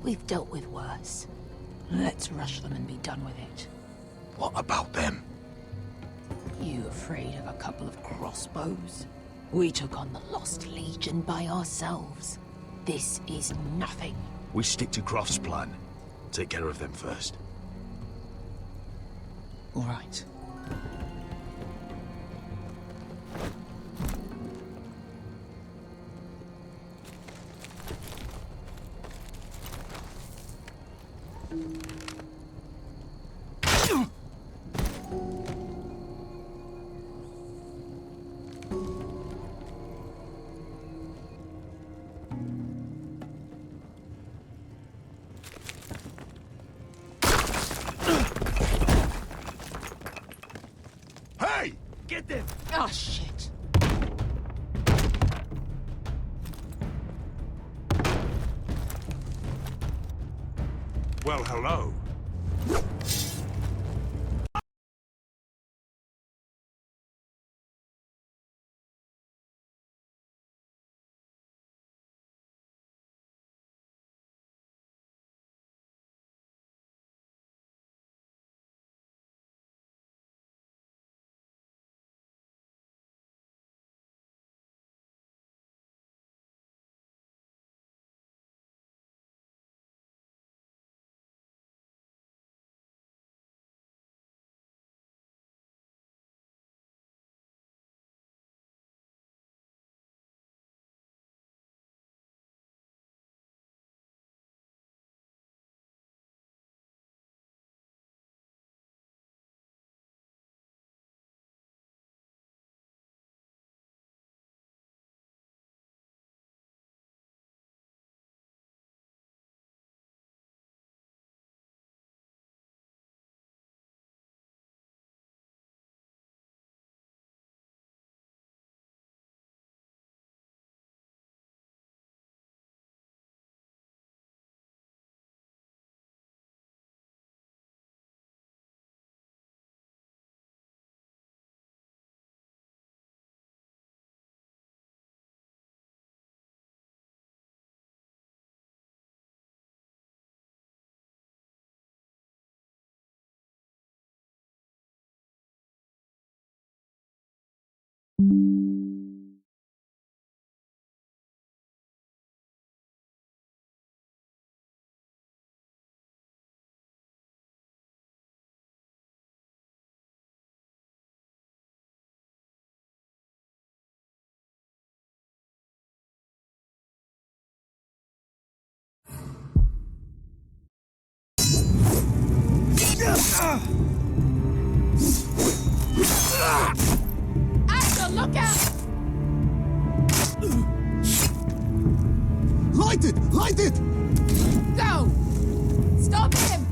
We've dealt with worse. Let's rush them and be done with it. What about them? You afraid of a couple of crossbows? We took on the Lost Legion by ourselves. This is nothing. We stick to Croft's plan. Take care of them first. All right. Hey! Get them! Oh, shit. Well, hello. Asher, look out! Light it! Light it! Go! Stop him!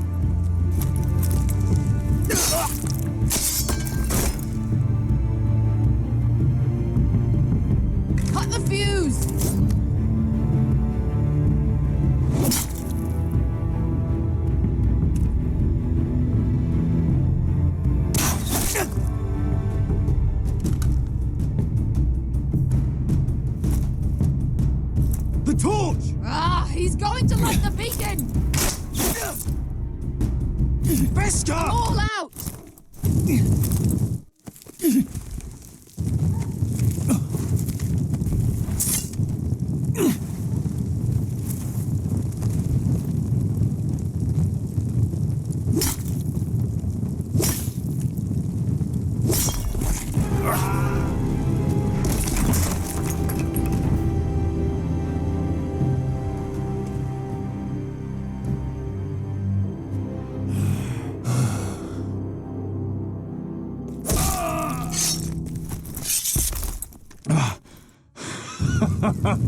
Cut the fuse! The torch! Ah, he's going to light the beacon! Veska! All out!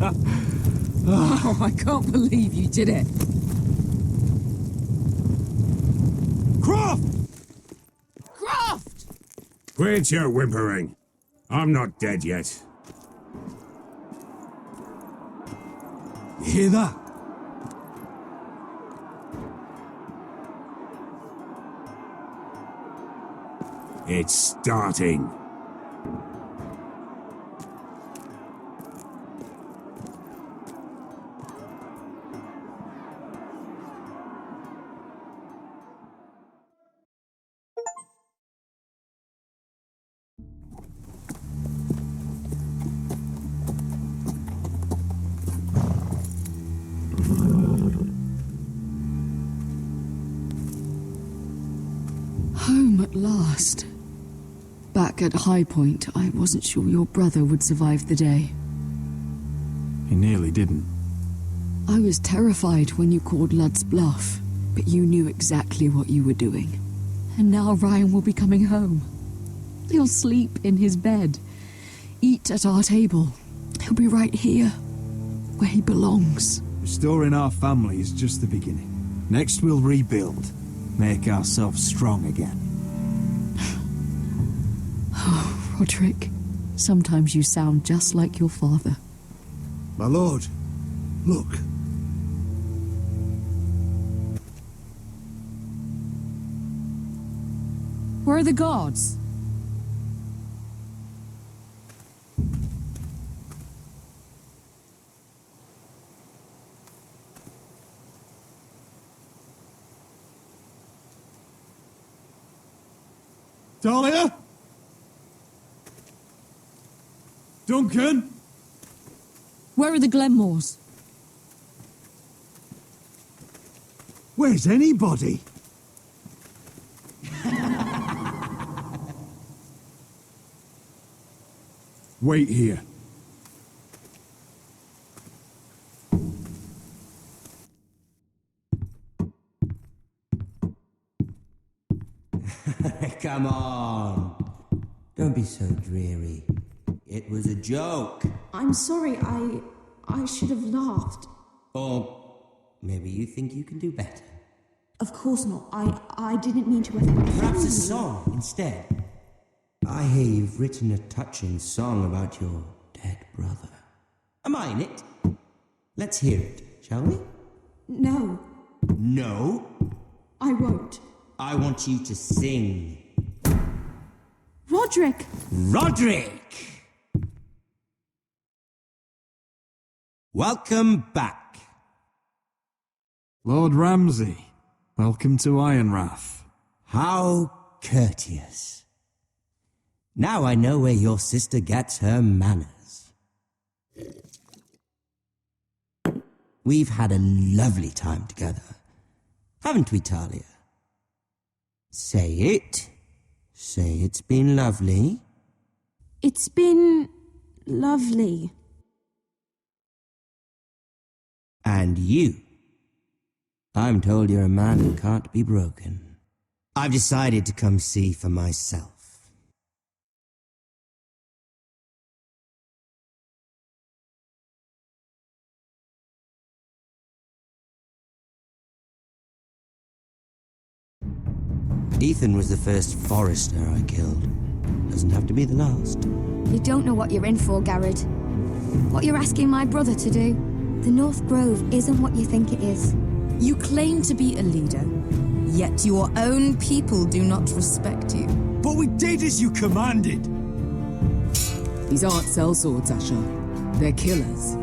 Oh, I can't believe you did it. Croft! Croft! Quit your whimpering. I'm not dead yet. You hear that? It's starting. Home at last. Back at High Point, I wasn't sure your brother would survive the day. He nearly didn't. I was terrified when you called Ludd's bluff, but you knew exactly what you were doing. And now Ryan will be coming home. He'll sleep in his bed, eat at our table. He'll be right here, where he belongs. Restoring our family is just the beginning. Next we'll rebuild, make ourselves strong again. Oh, Roderick, sometimes you sound just like your father. My lord, look. Where are the guards? Dahlia? Duncan? Where are the Glenmores? Where's anybody? Wait here. Come on. Don't be so dreary. It was a joke. I'm sorry, I should have laughed. Or maybe you think you can do better. Of course not. I didn't mean to offend you. Perhaps a song instead. I hear you've written a touching song about your dead brother. Am I in it? Let's hear it, shall we? No, No? I won't. I want you to sing. Roderick! Roderick! Welcome back. Lord Ramsay, welcome to Ironrath. How courteous. Now I know where your sister gets her manners. We've had a lovely time together, haven't we, Talia? Say it. Say it's been lovely. It's been lovely. And you. I'm told you're a man who can't be broken. I've decided to come see for myself. Ethan was the first Forrester I killed. Doesn't have to be the last. You don't know what you're in for, Garrett. What you're asking my brother to do. The North Grove isn't what you think it is. You claim to be a leader, yet your own people do not respect you. But we did as you commanded. These aren't sellswords, Asher. They're killers.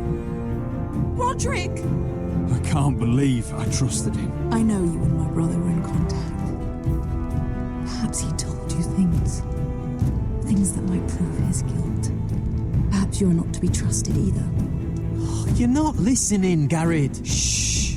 Roderick! I can't believe I trusted him. I know you and my brother were in contact. Perhaps he told you things. Things that might prove his guilt. Perhaps you're not to be trusted either. You're not listening, Garrett. Shh.